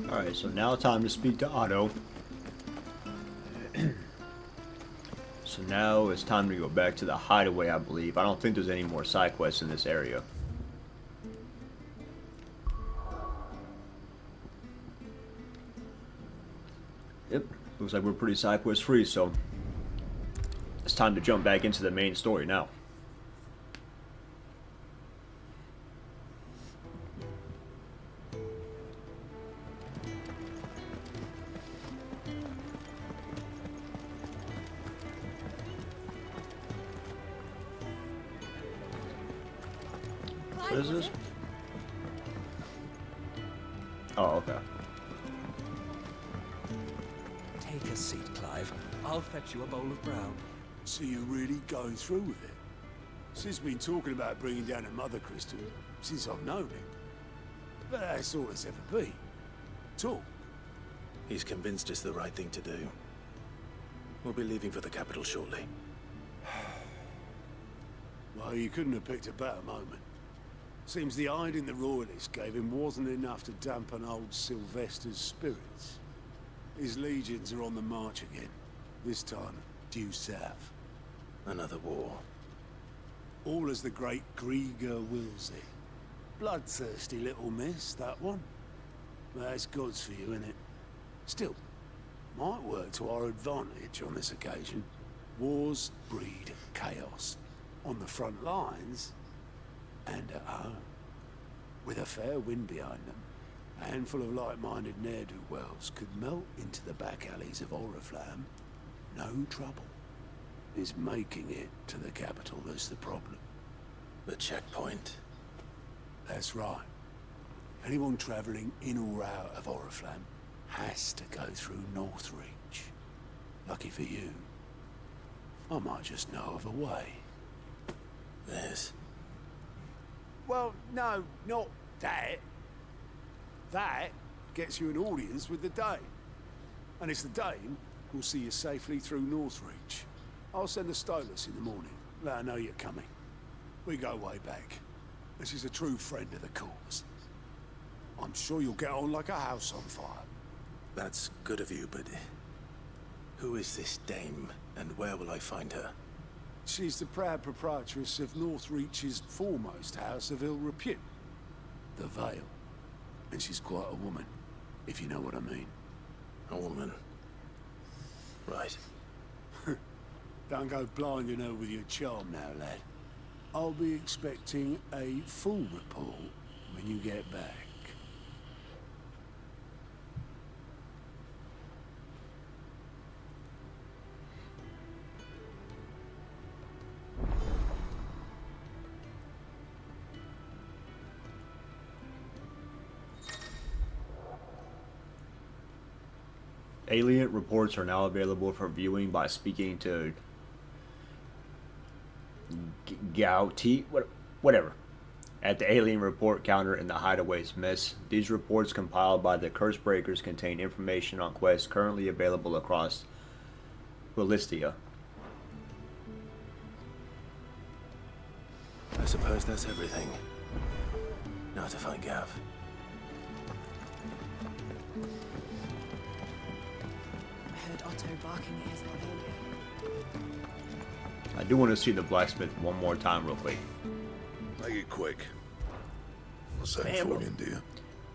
Alright, so now time to speak to Otto. So now it's time to go back to the hideaway, I believe. I don't think there's any more side quests in this area. Yep, looks like we're pretty side quest free, so it's time to jump back into the main story now. What is this? Oh, okay. Take a seat, Clive. I'll fetch you a bowl of brown. So you're really going through with it? Sis been talking about bringing down a mother crystal since I've known him. But that's all it's ever been. Talk. He's convinced it's the right thing to do. We'll be leaving for the capital shortly. Well, you couldn't have picked a better moment. Seems the hiding the royalists gave him wasn't enough to dampen old Sylvester's spirits. His legions are on the march again, this time due south. Another war. All as the great Grieger wills it. Bloodthirsty little miss, that one. That's God's for you, innit? Still, might work to our advantage on this occasion. Wars breed chaos. On the front lines, and at home. With a fair wind behind them, a handful of like-minded ne'er-do-wells could melt into the back alleys of Oriflamme. No trouble. It's making it to the capital that's the problem. The checkpoint. That's right. Anyone travelling in or out of Oriflamme has to go through Northreach. Lucky for you, I might just know of a way. This? Well, no, not that. That gets you an audience with the Dame. And it's the Dame who'll see you safely through Northreach. I'll send the Stolas in the morning, let her know you're coming. We go way back, and she's a true friend of the cause. I'm sure you'll get on like a house on fire. That's good of you, but who is this Dame, and where will I find her? She's the proud proprietress of Northreach's foremost house of ill repute, the Vale. And she's quite a woman, if you know what I mean. A woman? Right. Don't go blinding her with your charm now, lad. I'll be expecting a full report when you get back. Alien reports are now available for viewing by speaking to Gauti, whatever, at the alien report counter in the Hideaway's mess. These reports compiled by the Cursebreakers contain information on quests currently available across Willistia. I suppose that's everything. Now to find Gav. I heard Otto barking at his dog earlier. I do want to see the blacksmith one more time real quick. Make it quick. What's that for you, dear?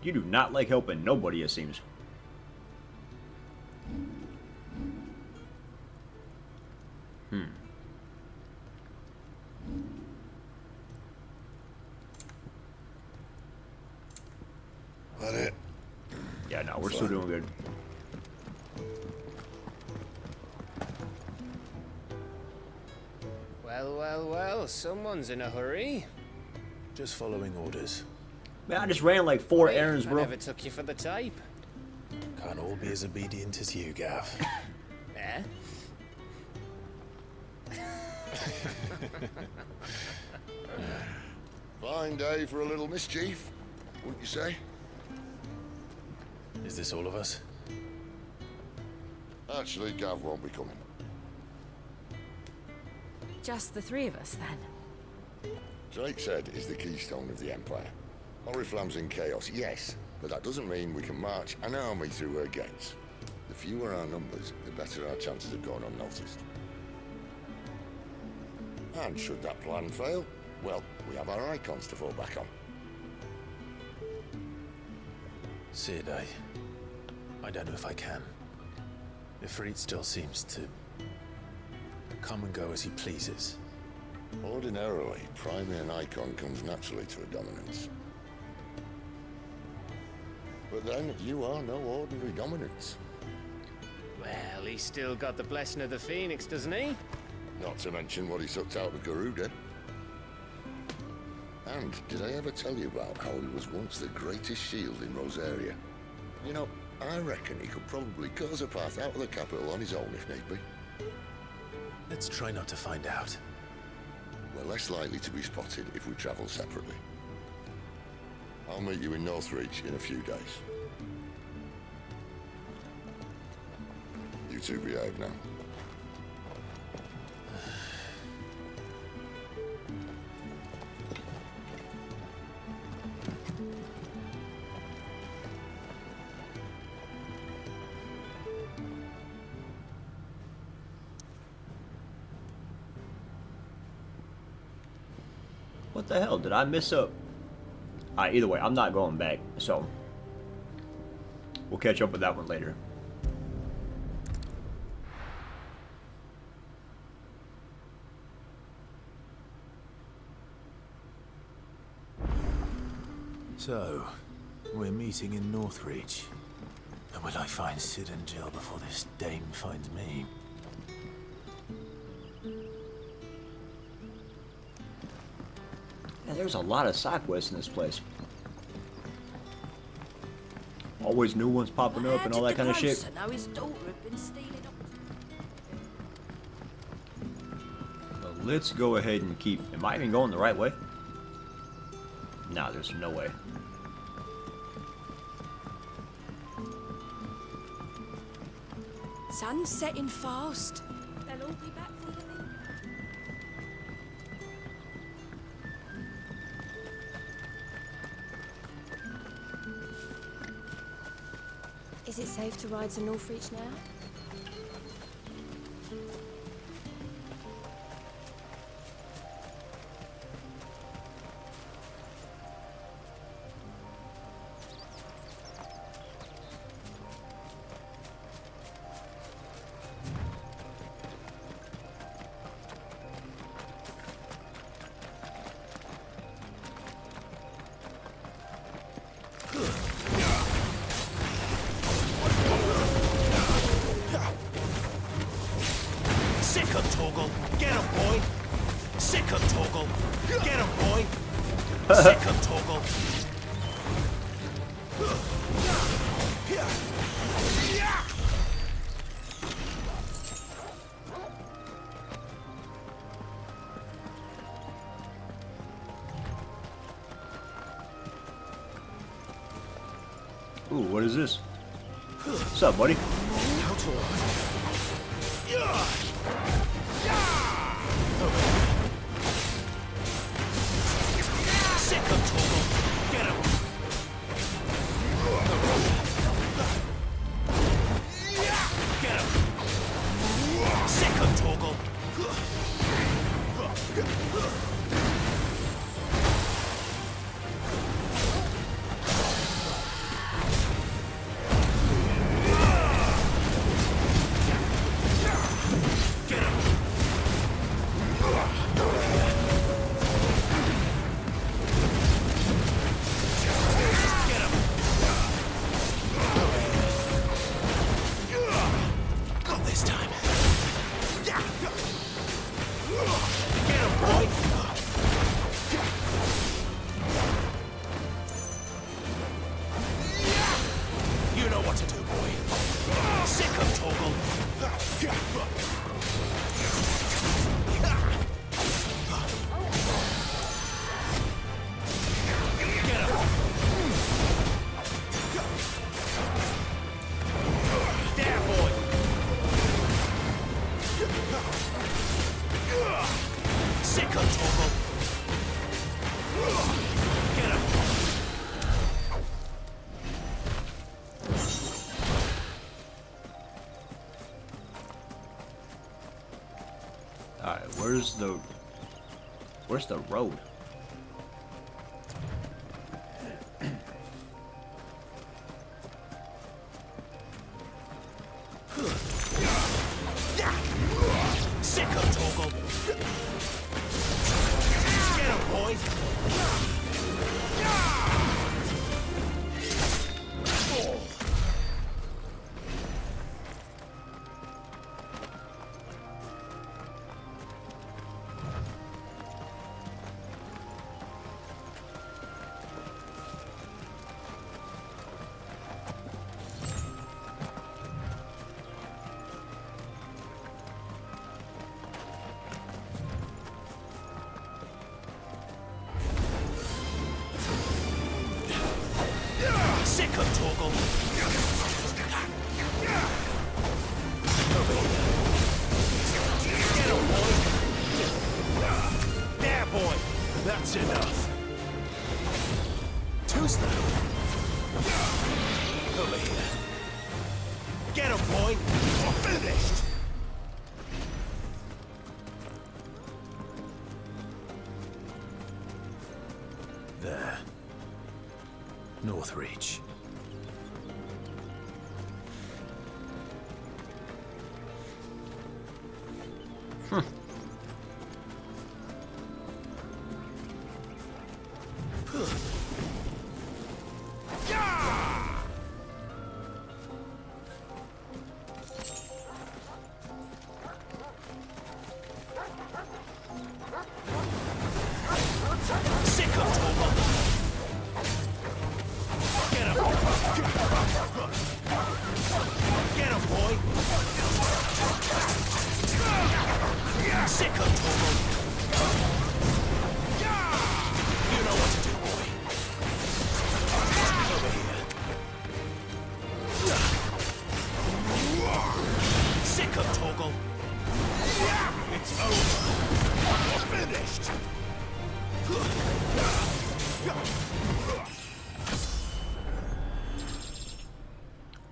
You do not like helping nobody, it seems. That it? Yeah, no, we're still doing good. Well, well, well, someone's in a hurry. Just following orders. Man, I just ran like 4 errands, bro. I never took you for the type. Can't all be as obedient as you, Gav. Eh? Fine day for a little mischief, wouldn't you say? Is this all of us? Actually, Gav won't be coming. Just the 3 of us, then? Drake said is the keystone of the Empire. Oriflamme's in chaos, yes, but that doesn't mean we can march an army through her gates. The fewer our numbers, the better our chances of going unnoticed. And should that plan fail, well, we have our icons to fall back on. Sid, I don't know if I can. Ifrit still seems to come and go as he pleases. Ordinarily, priming an icon comes naturally to a dominance. But then, you are no ordinary dominance. Well, he's still got the blessing of the Phoenix, doesn't he? Not to mention what he sucked out of Garuda. And did I ever tell you about how he was once the greatest shield in Rosaria? You know, I reckon he could probably cut us a path out of the capital on his own if need be. Let's try not to find out. We're less likely to be spotted if we travel separately. I'll meet you in Northreach in a few days. You two behave now. What the hell? Did I miss up? Alright, either way, I'm not going back. So, we'll catch up with that one later. So, we're meeting in Northreach. And will I find Sid and Jill before this dame finds me? Yeah, there's a lot of side quests in this place. Always new ones popping up and all that kind of shit. Now his daughter had been stealing up. But let's go ahead and keep... Am I even going the right way? Nah, there's no way. Sun's setting fast. They'll all be back for the thing. Is it safe to ride to Northreach now? Ooh, what is this? What's up, buddy? Where's the road? That's enough. Too slow. Over here. Get him, boy. You're finished. Northreach.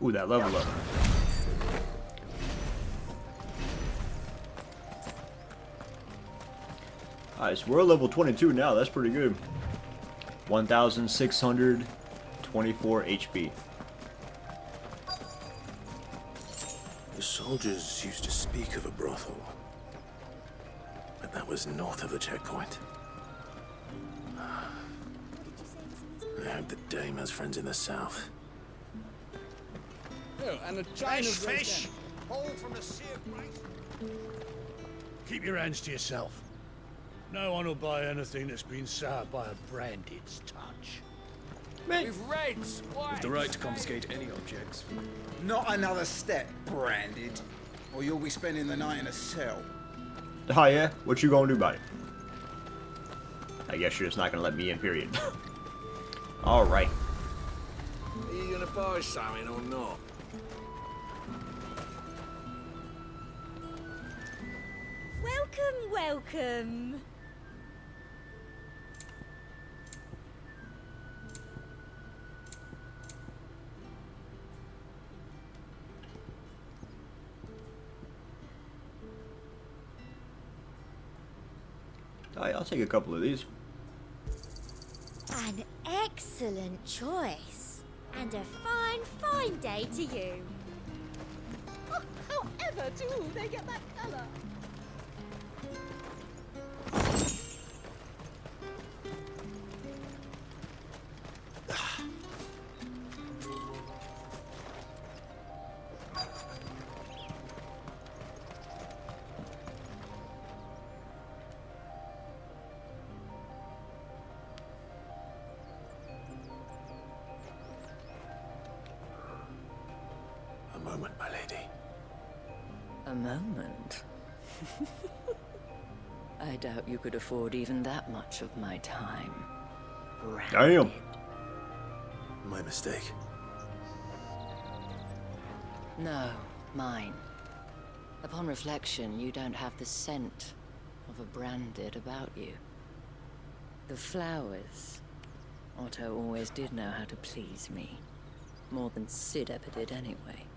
Ooh, that level up. Alright, so we're level 22 now. That's pretty good. 1,624 HP. The soldiers used to speak of a brothel, but that was north of the checkpoint. I hope the dame has friends in the south. Oh, and a Fresh fish! All from the sea of grace. Keep your hands to yourself. No one will buy anything that's been soured by a branded's touch. With reds! With the right to confiscate any objects. Not another step, branded. Or you'll be spending the night in a cell. Oh yeah? What you gonna do about it? I guess you're just not gonna let me in, period. Alright. Are you gonna buy something or not? Welcome, welcome. Alright, I'll take a couple of these. An excellent choice. And a fine, fine day to you. Oh, however do they get that colour? A moment, my lady. A moment? I doubt you could afford even that much of my time. Damn. My mistake. No, mine. Upon reflection, you don't have the scent of a branded about you. The flowers. Otto always did know how to please me. More than Sid ever did anyway.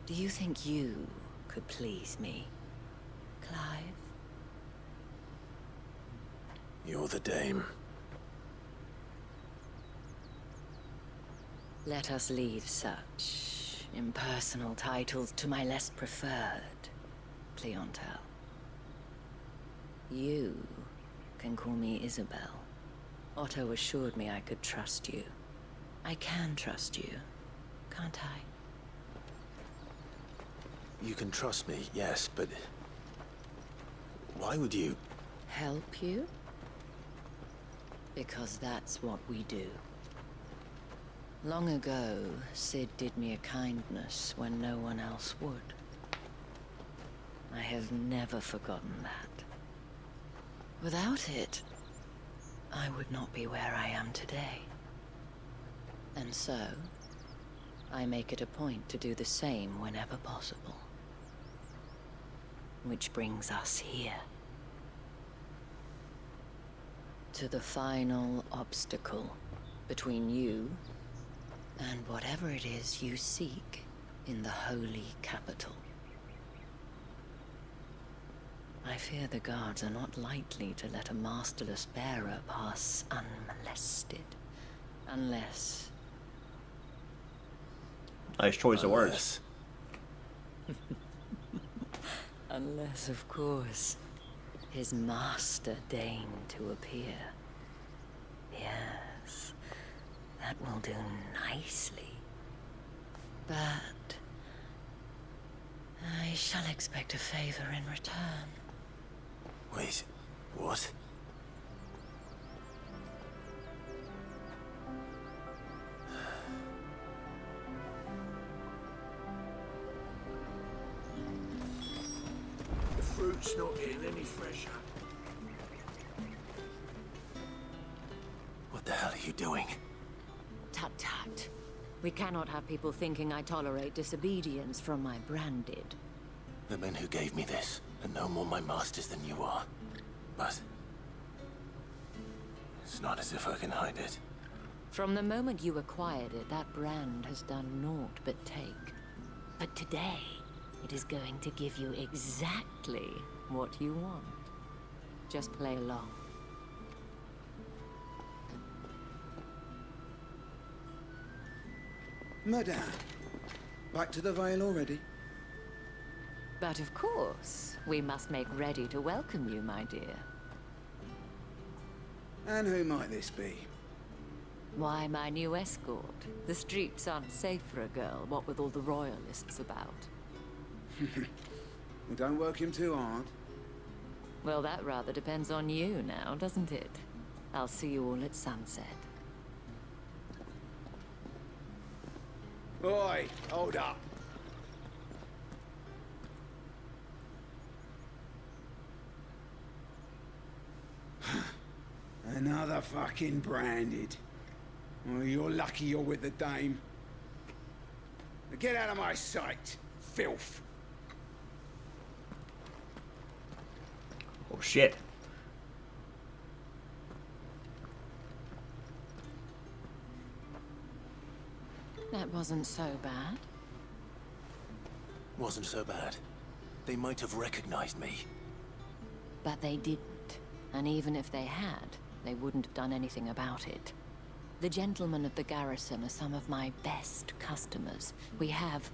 Do you think you could please me, Clive? You're the dame. Let us leave such impersonal titles to my less preferred clientele. You can call me Isabel. Otto assured me I could trust you. I can trust you, can't I? You can trust me, yes, but why would you? Help you? Because that's what we do. Long ago, Sid did me a kindness when no one else would. I have never forgotten that. Without it, I would not be where I am today. And so, I make it a point to do the same whenever possible. Which brings us here. To the final obstacle between you and whatever it is you seek in the holy capital. I fear the guards are not likely to let a masterless bearer pass unmolested. Unless... Nice choice of words. Unless, of course, his master deigned to appear. Yes, that will do nicely. But I shall expect a favor in return. Wait, what? The fruit's not getting any fresher. What the hell are you doing? Tut tut. We cannot have people thinking I tolerate disobedience from my branded. The men who gave me this are no more my masters than you are. But it's not as if I can hide it. From the moment you acquired it, that brand has done naught but take. But today, it is going to give you exactly what you want. Just play along. Madame, back to the Vale already? But of course, we must make ready to welcome you, my dear. And who might this be? Why, my new escort. The streets aren't safe for a girl, what with all the royalists about. Well, don't work him too hard. Well, that rather depends on you now, doesn't it? I'll see you all at sunset. Oi, hold up. Another fucking branded. Well, you're lucky you're with the dame. Now get out of my sight, filth. Oh shit. That wasn't so bad. Wasn't so bad. They might have recognized me. But they didn't. And even if they had, they wouldn't have done anything about it. The gentlemen of the garrison are some of my best customers. We have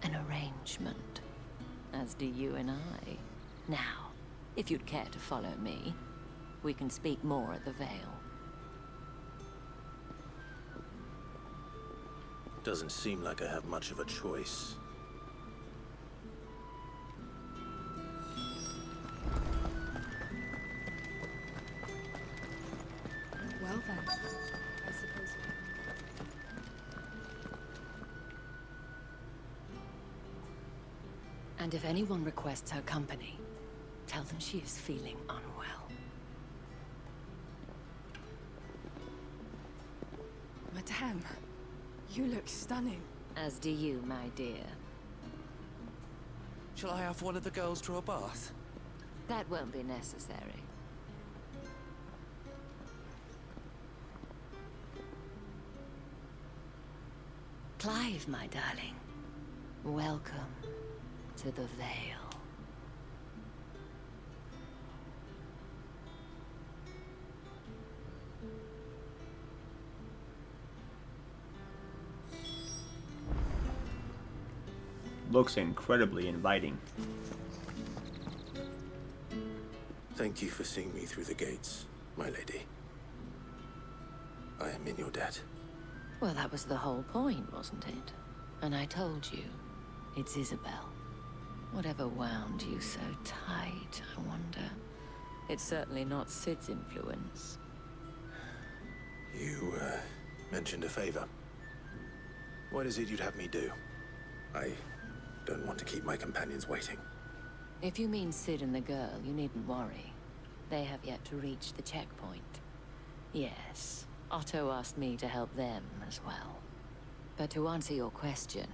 an arrangement, as do you and I. Now, if you'd care to follow me, we can speak more at the Vale. Doesn't seem like I have much of a choice. Well then, I suppose. And if anyone requests her company, tell them she is feeling unwell. Madame, you look stunning. As do you, my dear. Shall I have one of the girls draw a bath? That won't be necessary. Clive, my darling. Welcome to the Vale. Looks incredibly inviting. Thank you for seeing me through the gates, my lady. I am in your debt. Well, that was the whole point, wasn't it? And I told you, it's Isabel. Whatever wound you so tight, I wonder. It's certainly not Sid's influence. You, mentioned a favor. What is it you'd have me do? I don't want to keep my companions waiting. If you mean Sid and the girl, you needn't worry. They have yet to reach the checkpoint. Yes, Otto asked me to help them as well. But to answer your question,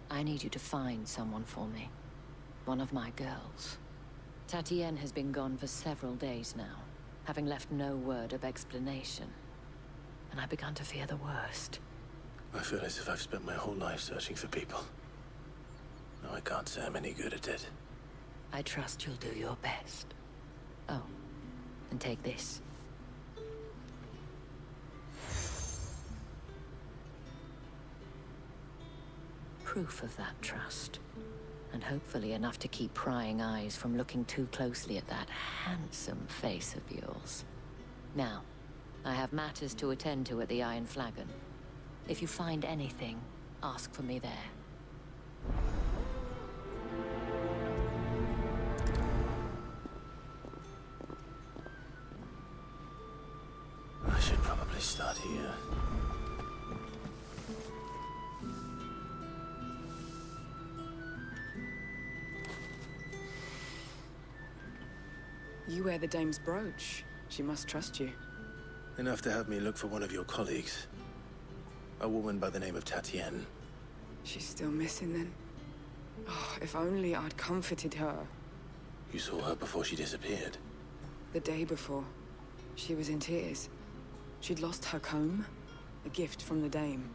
I need you to find someone for me. One of my girls. Tatienne has been gone for several days now, having left no word of explanation. And I've begun to fear the worst. I feel as if I've spent my whole life searching for people. No, I can't say I'm any good at it. I trust you'll do your best. Oh, and take this. proof of that trust. And hopefully enough to keep prying eyes from looking too closely at that handsome face of yours. Now, I have matters to attend to at the Iron Flagon. If you find anything, ask for me there. I should probably start here. You wear the dame's brooch. She must trust you. Enough to have me look for one of your colleagues. A woman by the name of Tatienne. She's still missing then. Oh, if only I'd comforted her. You saw her before she disappeared. The day before, she was in tears. She'd lost her comb, a gift from the dame.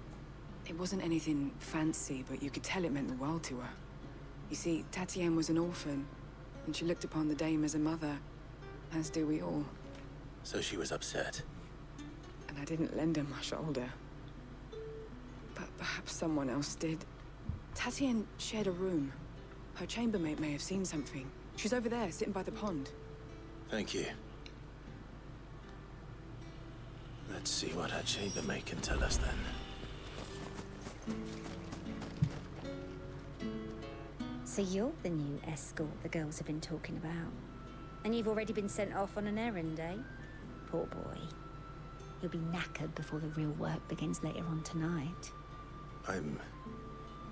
It wasn't anything fancy, but you could tell it meant the world to her. You see, Tatienne was an orphan, and she looked upon the dame as a mother, as do we all. So she was upset. And I didn't lend her my shoulder. But perhaps someone else did. Tatienne shared a room. Her chambermaid may have seen something. She's over there, sitting by the pond. Thank you. Let's see what her chambermaid can tell us then. So you're the new escort the girls have been talking about. And you've already been sent off on an errand, eh? Poor boy. He'll be knackered before the real work begins later on tonight. I'm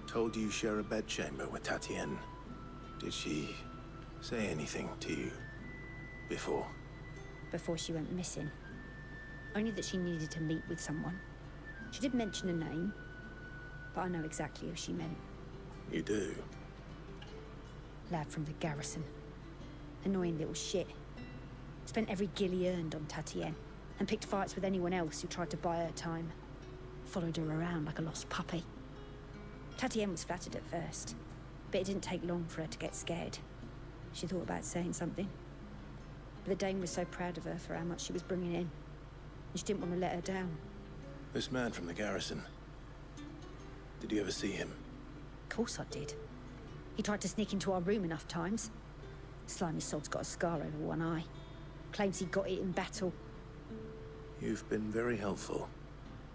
told you share a bedchamber with Tatienne. Did she say anything to you before? Before she went missing. Only that she needed to meet with someone. She did mention a name, but I know exactly who she meant. You do? Lad from the garrison. Annoying little shit. Spent every guil he earned on Tatienne, and picked fights with anyone else who tried to buy her time. Followed her around like a lost puppy. Tatienne was flattered at first, but it didn't take long for her to get scared. She thought about saying something. But the dame was so proud of her for how much she was bringing in, and she didn't want to let her down. This man from the garrison. Did you ever see him? Of course I did. He tried to sneak into our room enough times. Slimy sod's got a scar over one eye. Claims he got it in battle. You've been very helpful.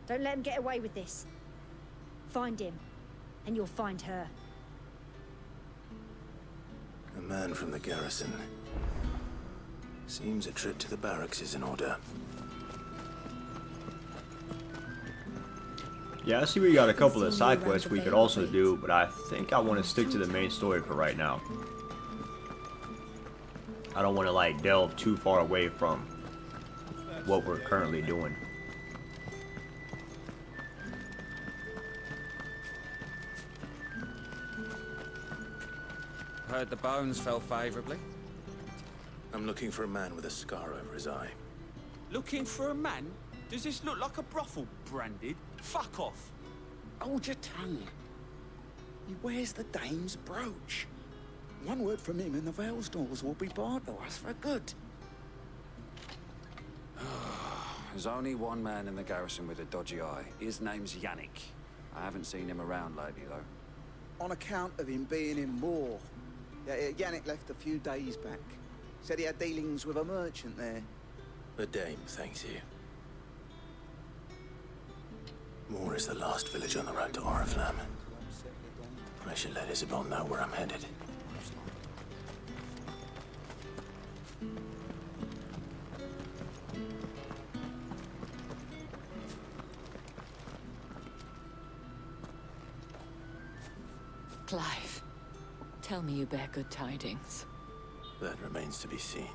Don't let him get away with this. Find him, and you'll find her. A man from the garrison. Seems a trip to the barracks is in order. Yeah, I see we got a couple of side quests we could also do, but I think I want to stick to the main story for right now. I don't want to like delve too far away from what we're currently doing. Heard the bones fell favorably. I'm looking for a man with a scar over his eye. Looking for a man? Does this look like a brothel, Branded? Fuck off. Hold your tongue. He wears the dame's brooch. One word from him and the Vale's doors will be barred to us for good. There's only one man in the garrison with a dodgy eye. His name's Yannick. I haven't seen him around lately, though. On account of him being in war. Yeah, Yannick left a few days back. Said he had dealings with a merchant there. The dame thanks you. Moor is the last village on the road to Oriflamme. I should let Isabel know where I'm headed. Clive, tell me you bear good tidings. That remains to be seen.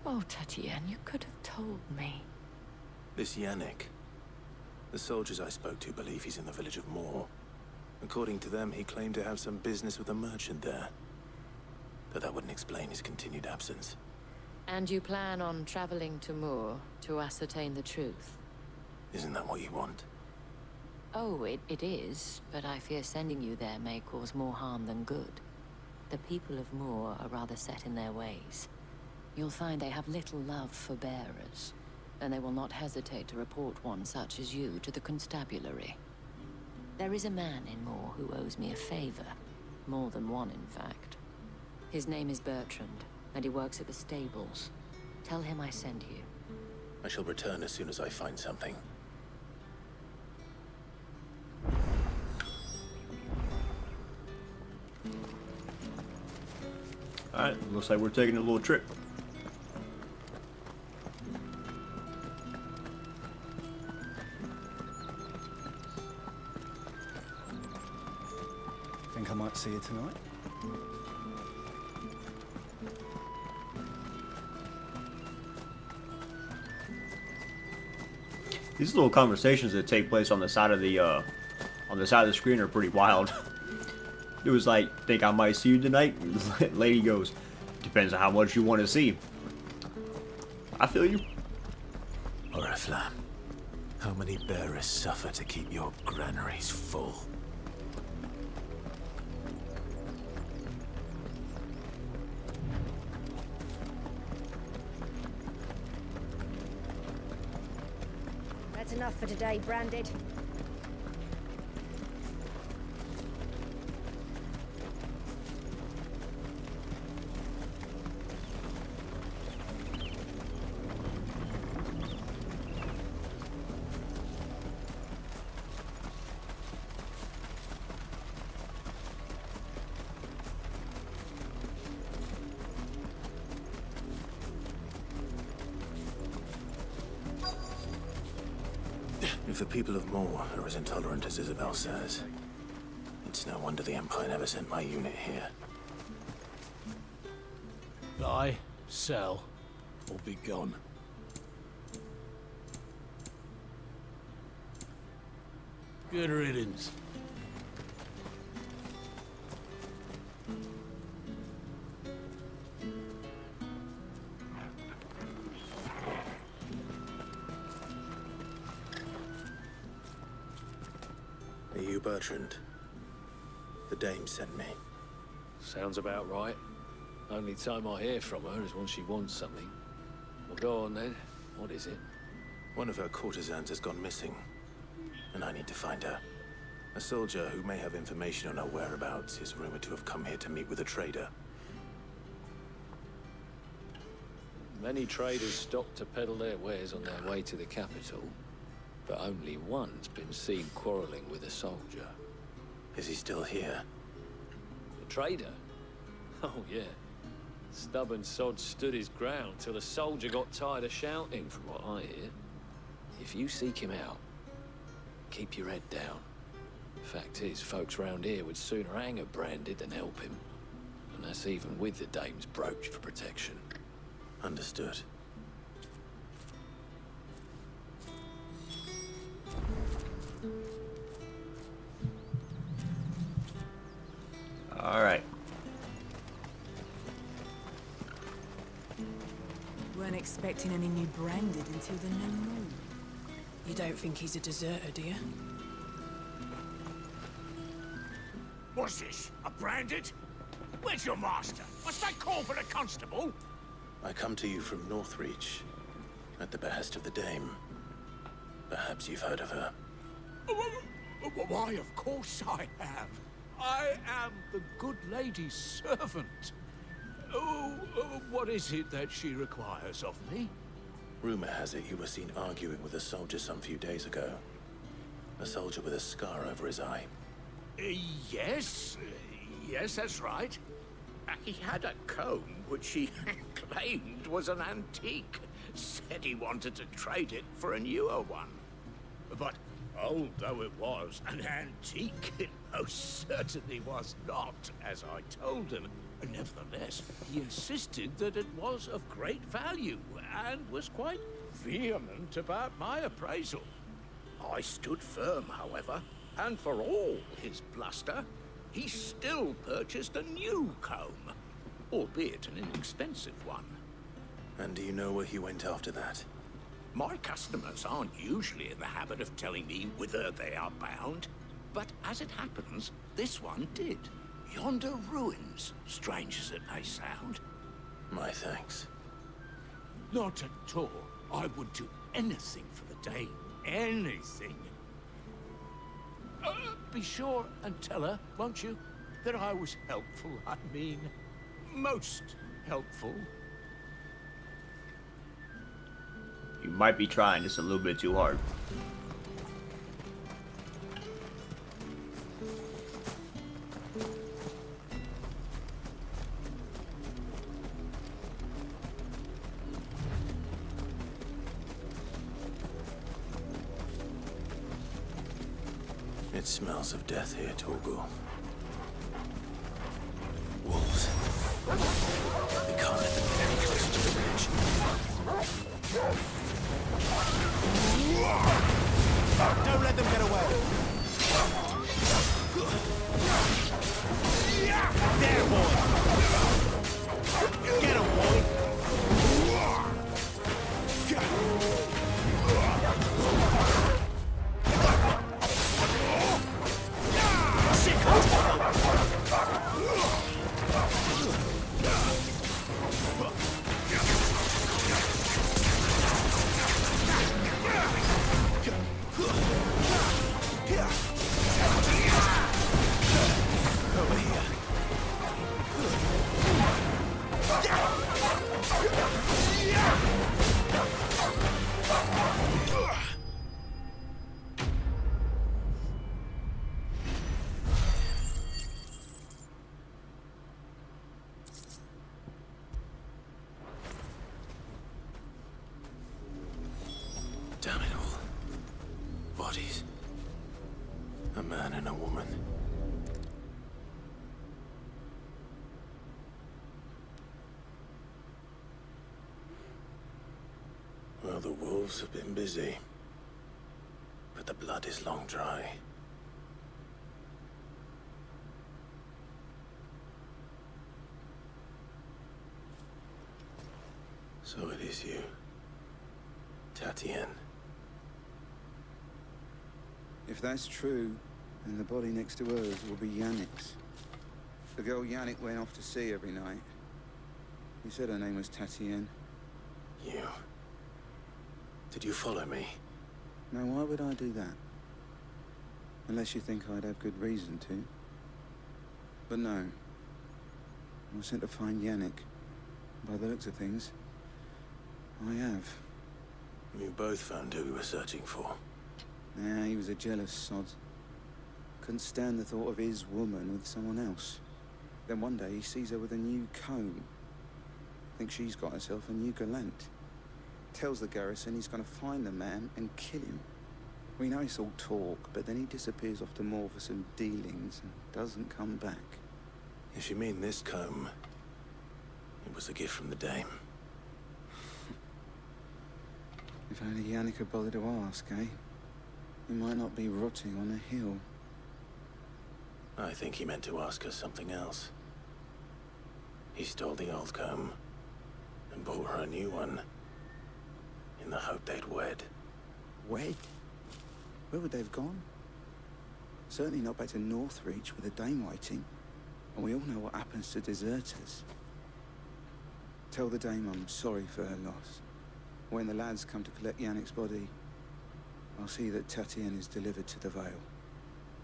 Oh, Tatienne, you could have told me. This Yannick. The soldiers I spoke to believe he's in the village of Moor. According to them, he claimed to have some business with a merchant there. But that wouldn't explain his continued absence. And you plan on traveling to Moor to ascertain the truth? Isn't that what you want? Oh, it is, but I fear sending you there may cause more harm than good. The people of Moor are rather set in their ways. You'll find they have little love for bearers, and they will not hesitate to report one such as you to the constabulary. There is a man in Moor who owes me a favor. More than one, in fact. His name is Bertrand, and he works at the stables. Tell him I sent you. I shall return as soon as I find something. Alright, looks like we're taking a little trip. Think I might see you tonight? These little conversations that take place on the side of the screen are pretty wild. It was like, think I might see you tonight? Lady goes, depends on how much you want to see. I feel you. Oriflamme, how many bearers suffer to keep your granaries full? That's enough for today, Branded. If the people of Moor are as intolerant as Isabel says, it's no wonder the Empire never sent my unit here. Buy, sell, or be gone. Good riddance. Are you Bertrand? The dame sent me. Sounds about right. Only time I hear from her is when she wants something. Well, go on then. What is it? One of her courtesans has gone missing, and I need to find her. A soldier who may have information on her whereabouts is rumored to have come here to meet with a trader. Many traders stop to peddle their wares on their way to the capital, but only one's been seen quarreling with a soldier. Is he still here? The trader? Oh, yeah. Stubborn sod stood his ground till the soldier got tired of shouting, from what I hear. If you seek him out, keep your head down. Fact is, folks round here would sooner hang a Branded than help him. And that's even with the dame's brooch for protection. Understood. Alright. Weren't expecting any new Branded until the new moon. You don't think he's a deserter, do you? What's this? A Branded? Where's your master? What's that call for the constable? I come to you from Northreach, at the behest of the dame. Perhaps you've heard of her. Why, of course I have. I am the good lady's servant. What is it that she requires of me? Rumor has it you were seen arguing with a soldier some few days ago. A soldier with a scar over his eye. Yes. Yes, that's right. He had a comb which he claimed was an antique. Said he wanted to trade it for a newer one. But old though it was, an antique it most certainly was not, as I told him. Nevertheless, he insisted that it was of great value, and was quite vehement about my appraisal. I stood firm, however, and for all his bluster, he still purchased a new comb, albeit an inexpensive one. And do you know where he went after that? My customers aren't usually in the habit of telling me whither they are bound, but as it happens, this one did. Yonder ruins, strange as it may sound. My thanks. Not at all. I would do anything for the Dame. Anything. Be sure and tell her, won't you, that I was helpful. I mean, most helpful. You might be trying just a little bit too hard. It smells of death here, Torgal. Wolves. We can't let them get any closer to the bridge. Don't let them get away. There, boy. Get him, boy. Damn it all. Bodies. A man and a woman. Well, the wolves have been busy. But the blood is long dry. So it is you, Tatien. If that's true, then the body next to hers will be Yannick's. The girl Yannick went off to sea every night. He said her name was Tatien. You? Did you follow me? Now, why would I do that? Unless you think I'd have good reason to. But no. I was sent to find Yannick. By the looks of things, I have. You both found who we were searching for. Yeah, he was a jealous sod. Couldn't stand the thought of his woman with someone else. Then one day he sees her with a new comb. Thinks she's got herself a new gallant. Tells the garrison he's gonna find the man and kill him. We know it's all talk, but then he disappears off to Moor for some dealings and doesn't come back. If you mean this comb, it was a gift from the Dame. If only Yannick had bothered to ask, eh? He might not be rotting on a hill. I think he meant to ask us something else. He stole the old comb and bought her a new one in the hope they'd wed. Wed? Where would they have gone? Certainly not back to Northreach with the Dame waiting. And we all know what happens to deserters. Tell the Dame I'm sorry for her loss. When the lads come to collect Yannick's body, I'll see that Tatien is delivered to the Vale.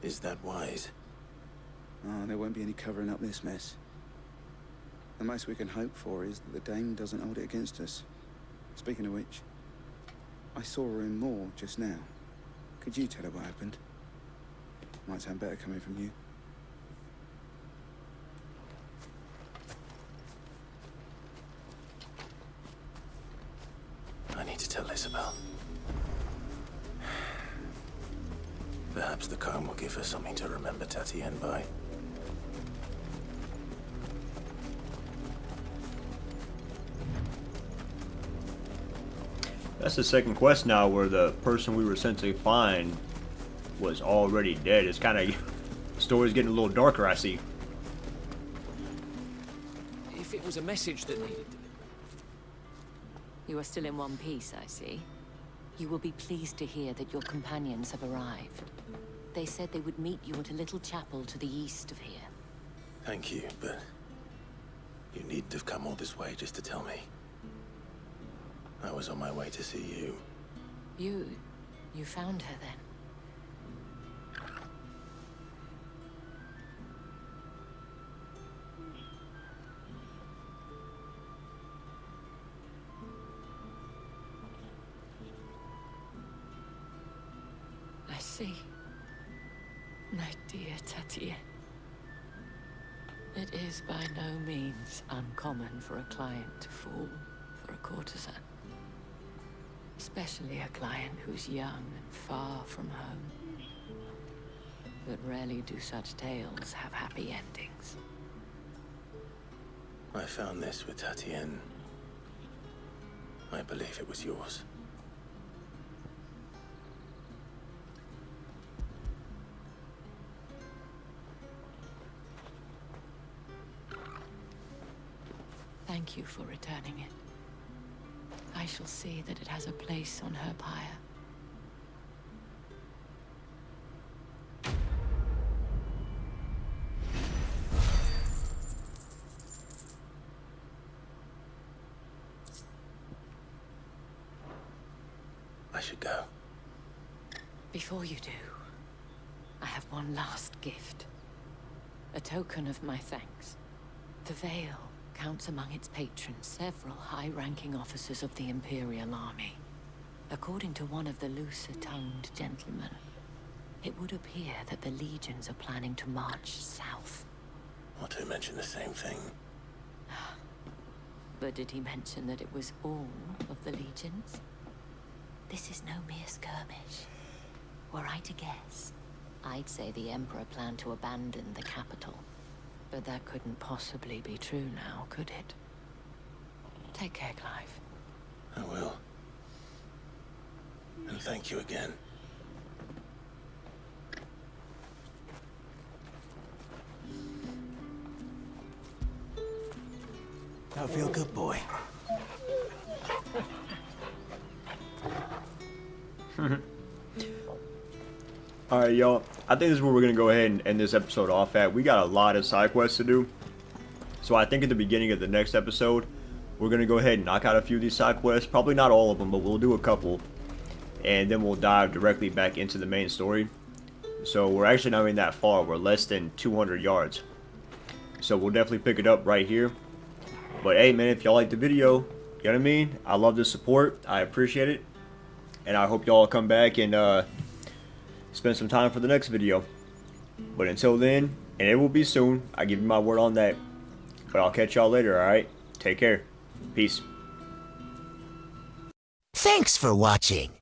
Is that wise? Oh, there won't be any covering up this mess. The most we can hope for is that the Dame doesn't hold it against us. Speaking of which, I saw her in Moor just now. Could you tell her what happened? Might sound better coming from you. I need to tell Isabel. Perhaps the comb will give her something to remember Tatien by. That's the second quest now where the person we were sent to find was already dead. It's kind of... the story's getting a little darker, I see. If it was a message that needed... You are still in one piece, I see. You will be pleased to hear that your companions have arrived. They said they would meet you at a little chapel to the east of here. Thank you, but you needn't have come all this way just to tell me. I was on my way to see you. You found her then? I see. My dear Tatienne. It is by no means uncommon for a client to fall for a courtesan. Especially a client who's young and far from home. But rarely do such tales have happy endings. I found this with Tatienne. I believe it was yours. Thank you for returning it. I shall see that it has a place on her pyre. I should go. Before you do, I have one last gift. A token of my thanks. The veil counts among its patrons several high-ranking officers of the Imperial Army. According to one of the looser-tongued gentlemen, it would appear that the legions are planning to march south. Not to mention the same thing. But did he mention that it was all of the legions? This is no mere skirmish. Were I to guess, I'd say the Emperor planned to abandon the capital. But that couldn't possibly be true now, could it? Take care, Clive. I will. And thank you again. I feel good, boy. Alright, y'all. I think this is where we're going to go ahead and end this episode off at. We got a lot of side quests to do. So I think at the beginning of the next episode, we're going to go ahead and knock out a few of these side quests. Probably not all of them, but we'll do a couple. And then we'll dive directly back into the main story. So we're actually not even that far. We're less than 200 yards. So we'll definitely pick it up right here. But hey, man, if y'all like the video, you know what I mean? I love the support. I appreciate it. And I hope y'all come back and spend some time for the next video. But until then, and it will be soon, I give you my word on that. But I'll catch y'all later, alright? Take care. Peace. Thanks for watching.